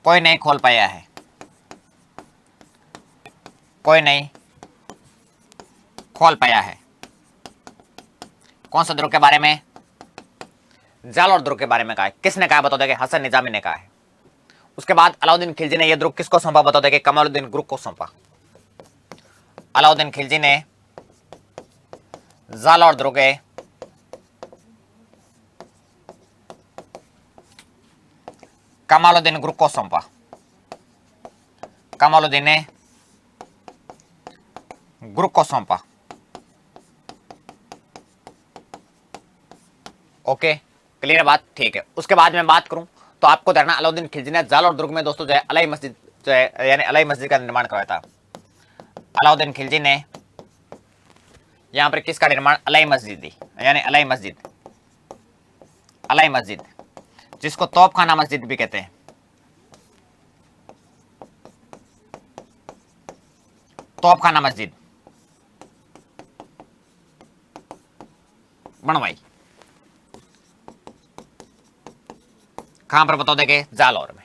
कोई नहीं खोल पाया है, कोई नहीं खोल पाया है। कौन सा दुर्ग के बारे में, जालौर दुर्ग के बारे में कहा है। किसने कहा, बताओ देखिए, हसन निजामी ने कहा है। उसके बाद अलाउद्दीन खिलजी ने यह दुर्ग किसको सौंपा, बताओ देखिए, कमालुद्दीन ग्रुप को सौंपा। अलाउद्दीन खिलजी ने जालौर दुर्ग कमालुद्दीन ग्रुप को सौंपा। कमालुद्दीन ने ग्रुप को सौंपा। ओके, क्लियर बात, ठीक है। उसके बाद में बात करूं तो आपको देखना अलाउद्दीन खिलजी ने जालौर दुर्ग में दोस्तों जो है अलाई मस्जिद जो है यानी अलाई मस्जिद का निर्माण करवाया था। अलाउद्दीन खिलजी ने यहां पर किसका निर्माण, अलाई मस्जिद दी, यानी अलाई मस्जिद, अलाई मस्जिद जिसको तोपखाना मस्जिद भी कहते हैं। तोपखाना मस्जिद बनवाई। कहां पर, बताओ देखे, जालौर में।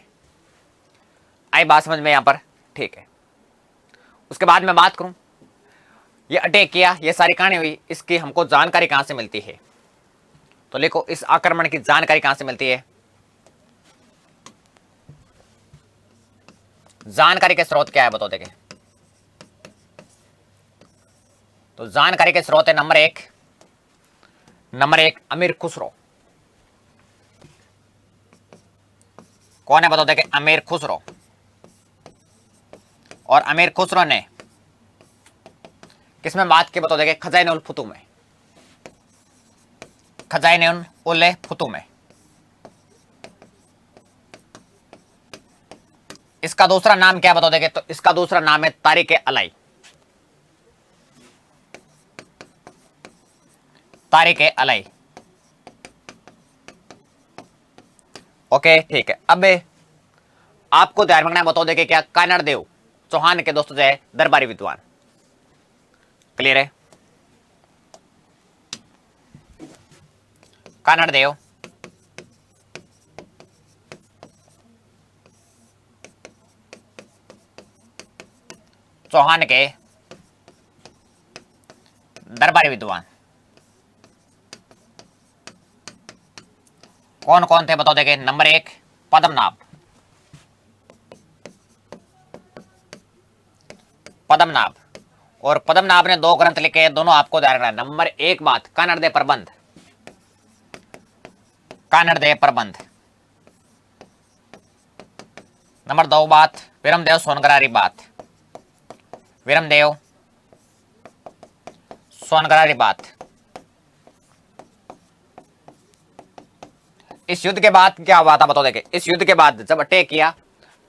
आई बात समझ में यहां पर, ठीक है। उसके बाद मैं बात करूं, ये अटैक किया, ये सारी कहानी हुई, इसकी हमको जानकारी कहां से मिलती है, तो लिखो इस आक्रमण की जानकारी कहां से मिलती है। जानकारी के स्रोत क्या है, बताओ देखे। तो जानकारी के स्रोत है नंबर एक अमीर खुसरो। कौन है, बताओ देखे, अमीर खुसरो। और अमीर खुसरो ने किसमें बात की, बताओ देखे, खजाइन उल फुतू में। खजाइन उल फुतू में। इसका दूसरा नाम क्या है, बताओ देखे, तो इसका दूसरा नाम है तारीख अलाई। तारीख अलाई। ओके, ठीक है। अब आपको ध्यान रखना है, बताओ देखिए क्या, कानड़ देव चौहान के दोस्तों जो है दरबारी विद्वान। क्लियर है, कानड़ देव चौहान के दरबारी विद्वान कौन कौन थे, बताओ देखे। नंबर एक पद्मनाभ। पद्मनाभ, और पद्मनाभ ने 2 ग्रंथ लिखे, दोनों आपको ध्यान रखना है। नंबर एक बात, कानड़ दे प्रबंध, कानड़ दे प्रबंध। नंबर 2 बात, विरमदेव सोनगरारी बात, विरमदेव सोनगरारी बात। इस युद्ध के बाद क्या हुआ था, बताओ देखे। इस युद्ध के बाद जब अटैक किया,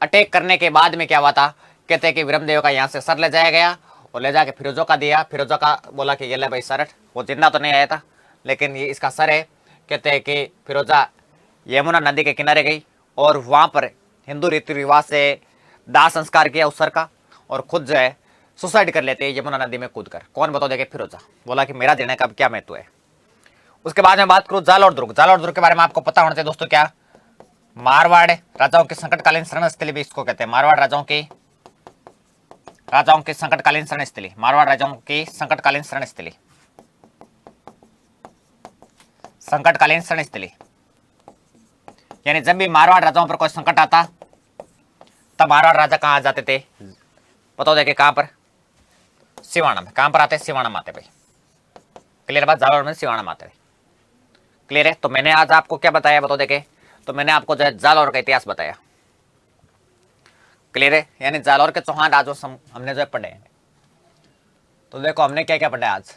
अटैक करने के बाद में क्या हुआ था, कहते हैं कि विरमदेव का यहां से सर ले जाया गया और ले जाके फिरोजों का दिया। फिरोजों का बोला कि ये ले भाई सर, वो जिंदा तो नहीं आया था लेकिन ये इसका सर है। कहते हैं कि फिरोजा यमुना नदी के किनारे गई और वहां पर हिंदू रीति रिवाज से दाह संस्कार किया उस सर का, और खुद जो है सुसाइड कर लेते हैं यमुना नदी में कूद कर। कौन, बताओ देखे, फिरोजा। बोला कि मेरा देने का अब क्या महत्व है। उसके बाद में बात करूं जालौर दुर्ग। जालौर दुर्ग के बारे में आपको पता होना चाहिए दोस्तों, क्या, मारवाड़ राजाओं की संकटकालीन शरण स्थली भी इसको कहते हैं। मारवाड़ राजाओं की संकटकालीन शरण स्थली, मारवाड़ राजाओं की संकटकालीन शरण स्थली, संकटकालीन शरण स्थली। यानी जब भी मारवाड़ राजाओं पर कोई संकट आता तब मारवाड़ राजा कहां आ जाते थे, बताओ देखे, कहां पर, सिवाना में। कहां पर आते, सिवाना में आते भाई। क्लियर बात, जालौर में सिवाना में आते। क्लियर है। तो मैंने आज आपको क्या बताया, बताओ देखे, तो मैंने आपको जो है जालौर का इतिहास बताया। क्लियर है, यानी जालौर के चौहान राजवंश हमने जो है पढ़े हैं। तो देखो हमने क्या क्या पढ़ा आज।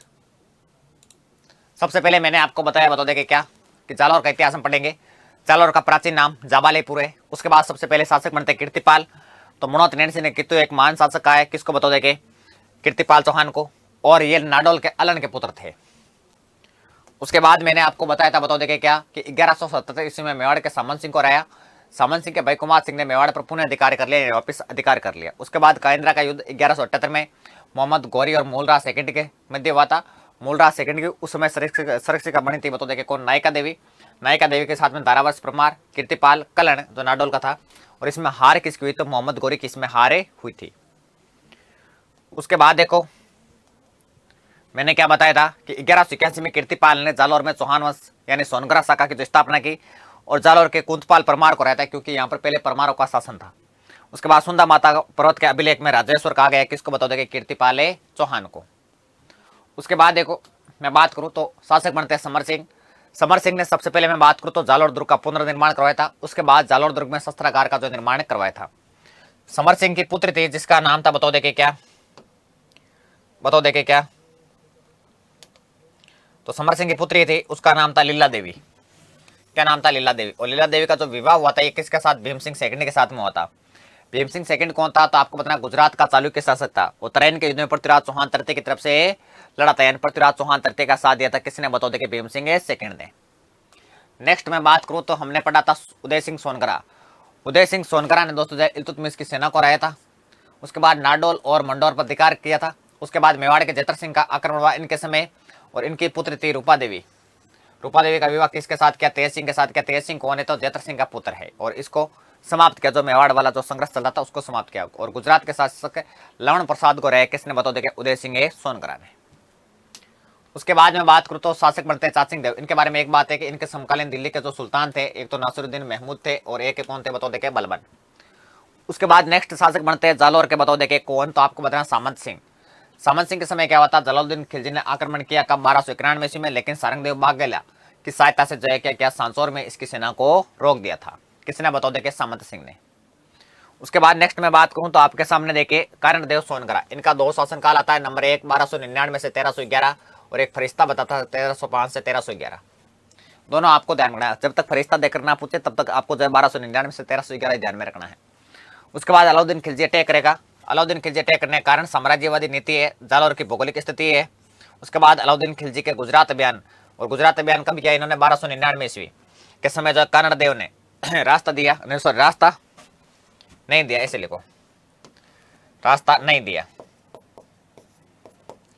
सबसे पहले मैंने आपको बताया, बताओ देखे क्या, कि जालौर का इतिहास हम पढ़ेंगे। जालौर का प्राचीन नाम जाबालेपुर है। उसके बाद सबसे पहले शासक बनते कीर्तिपाल। तो मुणोत नैनसी ने कितु एक महान शासक का है, किसको बताओ देखे, कीर्तिपाल चौहान को। और ये नाडोल के अलन के पुत्र थे। उसके बाद मैंने आपको बताया था, बताओ देखे क्या, कि 1177 ईस्वी में मेवाड़ के सामंत सिंह को हराया। सामंत सिंह के भाई कुमार सिंह ने मेवाड़ पर पुनः अधिकार कर लिया, वापिस अधिकार कर लिया। उसके बाद कायंद्रा का युद्ध 1178 में मोहम्मद गौरी और मूलराज सेकंड के मध्य हुआ था। मूलराज सेकंड की उस समय सरक्षिका बनी थी, बताओ देखे कौन, नायिका देवी। नायिका देवी के साथ में धारावर्ष परमार, कीर्तिपाल, कलन जो नाडोल का था। और इसमें हार किसकी हुई, तो मोहम्मद गौरी की इसमें हारे हुई थी। उसके बाद देखो मैंने क्या बताया था कि 1181 में कीर्तिपाल ने जालौर में चौहान वंश यानी सोनगरा शाखा की जो स्थापना की और जालौर के कुंतपाल परमार को रहता है, क्योंकि यहाँ पर पहले परमारों का शासन था। उसके बाद सुंदा माता पर्वत के अभिलेख में राजेश्वर कहा गया, किसको बताओ देखे, कीर्तिपाल चौहान को। उसके बाद देखो मैं बात करूं तो शासक बनते हैं समर सिंह। समर सिंह ने सबसे पहले मैं बात करूं तो जालौर दुर्ग का पुनर्निर्माण करवाया था। उसके बाद जालौर दुर्ग में शस्त्रागार का जो निर्माण करवाया था। समर सिंह की पुत्र थी जिसका नाम था, बताओ देखे क्या, बताओ देखे क्या, तो समर सिंह की पुत्री थी, उसका नाम था लीला देवी। क्या नाम था, लीला देवी। और लीला देवी का जो विवाह हुआ था ये किसके साथ, भीम सिंह सेकंड के साथ में हुआ था। भीम सिंह सेकंड कौन था, तो आपको बताना गुजरात का चालुक्य शासक था। उत्तरायण के युद्ध में पृथ्वीराज चौहान तृतीय की तरफ से लड़ा था, यानी पृथ्वीराज चौहान तृतीय का साथ दिया था किसने, बताओ देखे, भीम सिंह सेकंड ने। नेक्स्ट मैं बात करूं तो हमने पढ़ा था उदय सिंह सोनगरा। उदय सिंह सोनगरा ने दोस्तों इल्तुतमिश की सेना को हराया था। उसके बाद नाडोल और मंडौर पर अधिकार किया था। उसके बाद मेवाड़ के जतर सिंह का आक्रमण हुआ इनके समय, और इनकी पुत्र थी रूपा देवी। रूपा देवी का विवाह किसके साथ किया, तेज सिंह के साथ किया। तेज सिंह कौन है, तो जतर सिंह का पुत्र है। और इसको समाप्त किया, जो मेवाड़ वाला जो संघर्ष चल रहा था उसको समाप्त किया। और गुजरात के शासक लवण प्रसाद को रहे किसने, बताओ देखे, उदय सिंह सोनगरा ने। उसके बाद में बात करूं तो शासक बनते हैं चाचिंग देव। इनके बारे में एक बात है कि इनके समकालीन दिल्ली के जो सुल्तान थे, एक तो नासिरुद्दीन महमूद थे और एक कौन थे, बताओ देखे, बलबन। उसके बाद नेक्स्ट शासक बनते हैं जालौर के, बताओ देखे कौन, तो आपको बताना सामंत सिंह। सामंत सिंह के समय क्या हुआ था, जलालुद्दीन खिलजी ने आक्रमण किया कब, 1291 ईस्वी में, लेकिन सारंगदेव भाग गया की सहायता से जय क्या सांसौर में इसकी सेना को रोक दिया था। किसने, बताओ देखे, सामंत सिंह ने। उसके बाद नेक्स्ट में बात करूं तो आपके सामने देखे कारणदेव सोनगरा। इनका दो शासन काल आता है, नंबर 1 1299 से 1311 और एक फरिश्ता बताता है 1305 से 1311। दोनों आपको ध्यान रखना है, जब तक फरिश्ता देकर ना पूछे तब तक आपको जो 1299 से 1311 ध्यान में रखना है। उसके बाद अलाउद्दीन खिलजी अटैक करेगा। अलाउद्दीन खिलजी अटैक करने के कारण साम्राज्यवादी नीति है, जालौर की भौगोलिक स्थिति है। उसके बाद अलाउद्दीन खिलजी के गुजरात अभियान, और गुजरात अभियान कब किया इन्होंने, 1299 ईस्वी के समय जो कानड़देव ने रास्ता दिया, नहीं सॉरी रास्ता नहीं दिया, ऐसे लिखो, रास्ता नहीं दिया,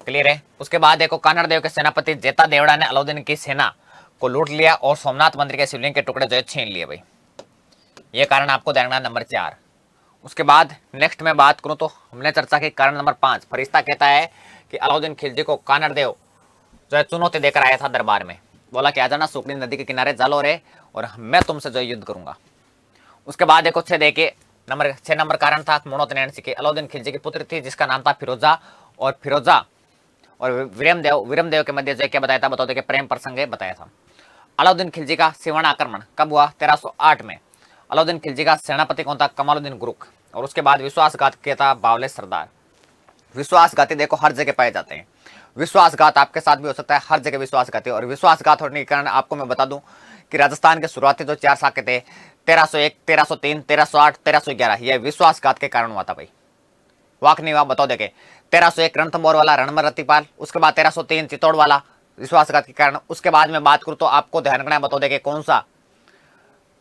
क्लियर है। उसके बाद देखो कानड़देव के सेनापति जेता देवड़ा ने अलाउद्दीन की सेना को लूट लिया और सोमनाथ मंदिर के शिवलिंग के टुकड़े जो है छीन लिए भाई। ये कारण आपको ध्यान रखना, नंबर 4। उसके बाद नेक्स्ट में बात करूं तो हमने चर्चा की कारण नंबर 5। फरिश्ता कहता है कि अलाउद्दीन खिलजी को कानड़देव जो है चुनौती देकर आया था दरबार में, बोला कि आ जाना सुकनी नदी के किनारे जालौर है और मैं तुमसे जो युद्ध करूंगा। उसके बाद देखो 6 देखिए नंबर 6 नंबर कारण था मुणोत नैनसी के। अलाउद्दीन खिलजी की पुत्र थी जिसका नाम था फिरोजा, और फिरोजा और वीरमदेव के मध्य जो क्या बताया था, बताओ देखिए, प्रेम प्रसंग बताया था। अलाउद्दीन खिलजी का सिवान आक्रमण कब हुआ, 1308 में। अलाउद्दीन खिलजी का सेनापति कौन था, कमालुद्दीन गुरुक। और उसके बाद विश्वासघात किया था बावले सरदार। विश्वासघाती देखो हर जगह पाए जाते हैं, विश्वासघात आपके साथ भी हो सकता है, हर जगह विश्वासघाती। और विश्वासघात होने के कारण आपको मैं बता दूं कि राजस्थान के शुरुआती जो 4 शाखे थे, 1301, 1303, 1308, 1311, यह विश्वासघात के कारण हुआ था भाई। वाक नहीं हुआ, बताओ देखे, 1301 रणथंभौर वाला रणमल रतिपाल। उसके बाद 1303 चित्तौड़ वाला विश्वासघात के कारण। उसके बाद में बात करूं तो आपको ध्यान रखना है, बताओ देखे कौन सा,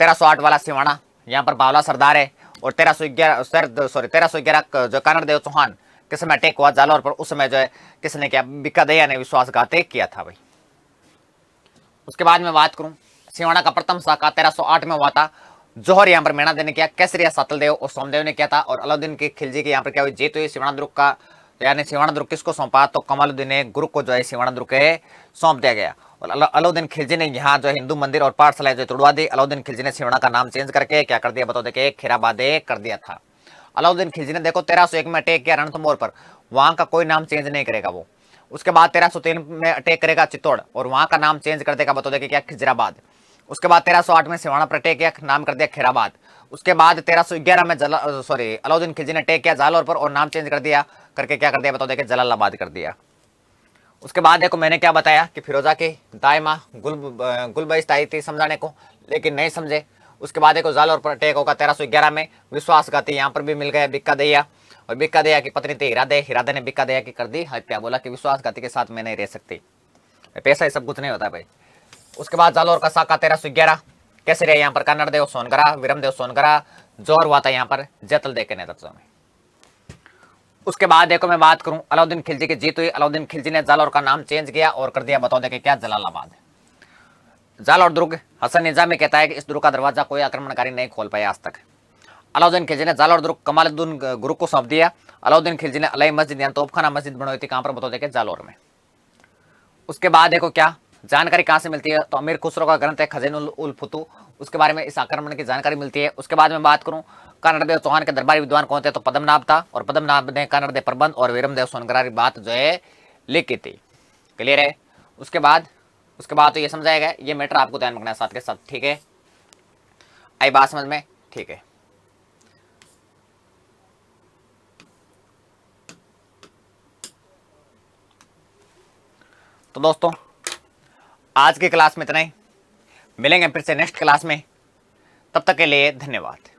1308 वाला सिवाना, यहाँ पर बावला सरदार है। और 1311 जो कानड़देव चौहान किस समय अटैक हुआ जालौर पर, उस समय जो है किसने किया, बिकादैया ने विश्वासघात किया था भाई। उसके बाद में बात करूं सिवाना का प्रथम शाखा 1308 में हुआ था। जौहर यहाँ पर मेणा देने किया, केसरिया सातलदेव और सोमदेव ने किया था। और अलाउद्दीन की खिलजी की यहाँ पर क्या हुई, जीत हुई। सिवाना दुर्ग का यानी सिवाना दुर्ग किसको सौंपा, तो कमालुद्दीन ने गुरु को जो है सिवाना दुर्ग सौंप दिया गया। और अलाउद्दीन खिलजी ने यहाँ जो हिंदू मंदिर और पाठशाला जो तोड़वा दी। अलाउद्दीन खिलजी ने सिवाना का नाम चेंज करके क्या कर दिया, बताओ देखिए, खैराबाद कर दिया था। अलाउद्दीन खिलजी ने देखो 1301 में अटैक किया रणथंभौर पर, वहां का कोई नाम चेंज नहीं करेगा वो। उसके बाद 1303 में अटैक करेगा चित्तौड़ और वहां का नाम चेंज कर देगा, बताओ देखिए क्या, खिजराबाद। उसके बाद 1308 में सिवाना पर अटैक किया, नाम कर दिया खैराबाद। उसके बाद 1311 में अलाउद्दीन खिलजी ने अटैक किया जालौर पर और नाम चेंज कर दिया करके क्या कर दिया, बताओ देखिए, जलालाबाद कर दिया। उसके बाद देखो मैंने क्या बताया कि फिरोजा की दाई माँ गुलबश्त आई थी समझाने को, लेकिन नहीं समझे। उसके बाद देखो जालौर पर अटैक होगा 1311 में, विश्वासघाती यहाँ पर भी मिल गया बिक्का दैया, और बिक्का दैया की पत्नी थी हिरादे ने बिक्का दैया की कर दी हत्या, बोला कि विश्वासघाती के साथ मैं नहीं रह सकती। पैसा ही सब कुछ नहीं होता भाई। उसके बाद जालौर का साका 1311 कैसे रहे यहाँ पर कन्नड़ देव सोनकरा, विरमदेव सोनकरा, जोर हुआ था यहाँ पर जैतल दे के नेतृत्व में। उसके बाद देखो मैं बात करूं अलाउद्दीन खिलजी की जीत हुई। अलाउद्दीन खिलजी ने जालौर का नाम चेंज किया और कर दिया, बताओ देखे क्या, जलालाबाद। जालौर दुर्ग हसन निजामी कहता है कि इस दुर्ग का दरवाजा कोई आक्रमणकारी नहीं खोल पाया आज तक। अलाउद्दीन खिलजी ने जालौर दुर्ग कमालुद्दीन गुरु को सौंप दिया। अलाउद्दीन खिलजी ने अलई मस्जिद यानी तोपखाना मस्जिद बनवाई थी, कहां पर, बताओ देखे, जालौर में। उसके बाद देखो क्या जानकारी कहां से मिलती है, तो अमीर खुसरो का ग्रंथ है खज़ाइनुल उल फुतू, उसके बारे में इस आक्रमण की जानकारी मिलती है। उसके बाद में बात करूं कन्नड़देव चौहान के दरबारी विद्वान कौन थे, तो पद्मनाभ था, और पद्मनाभ ने कन्नड़देव प्रबंध और वीरमदेव सोनकरा की बात जो है लिखी थी। क्लियर है। उसके बाद तो ये समझाया गया, ये मैटर आपको ध्यान रखना है साथ के साथ, ठीक है। आई बात समझ में, ठीक है। तो दोस्तों आज की क्लास में इतना ही, मिलेंगे फिर से नेक्स्ट क्लास में, तब तक के लिए धन्यवाद।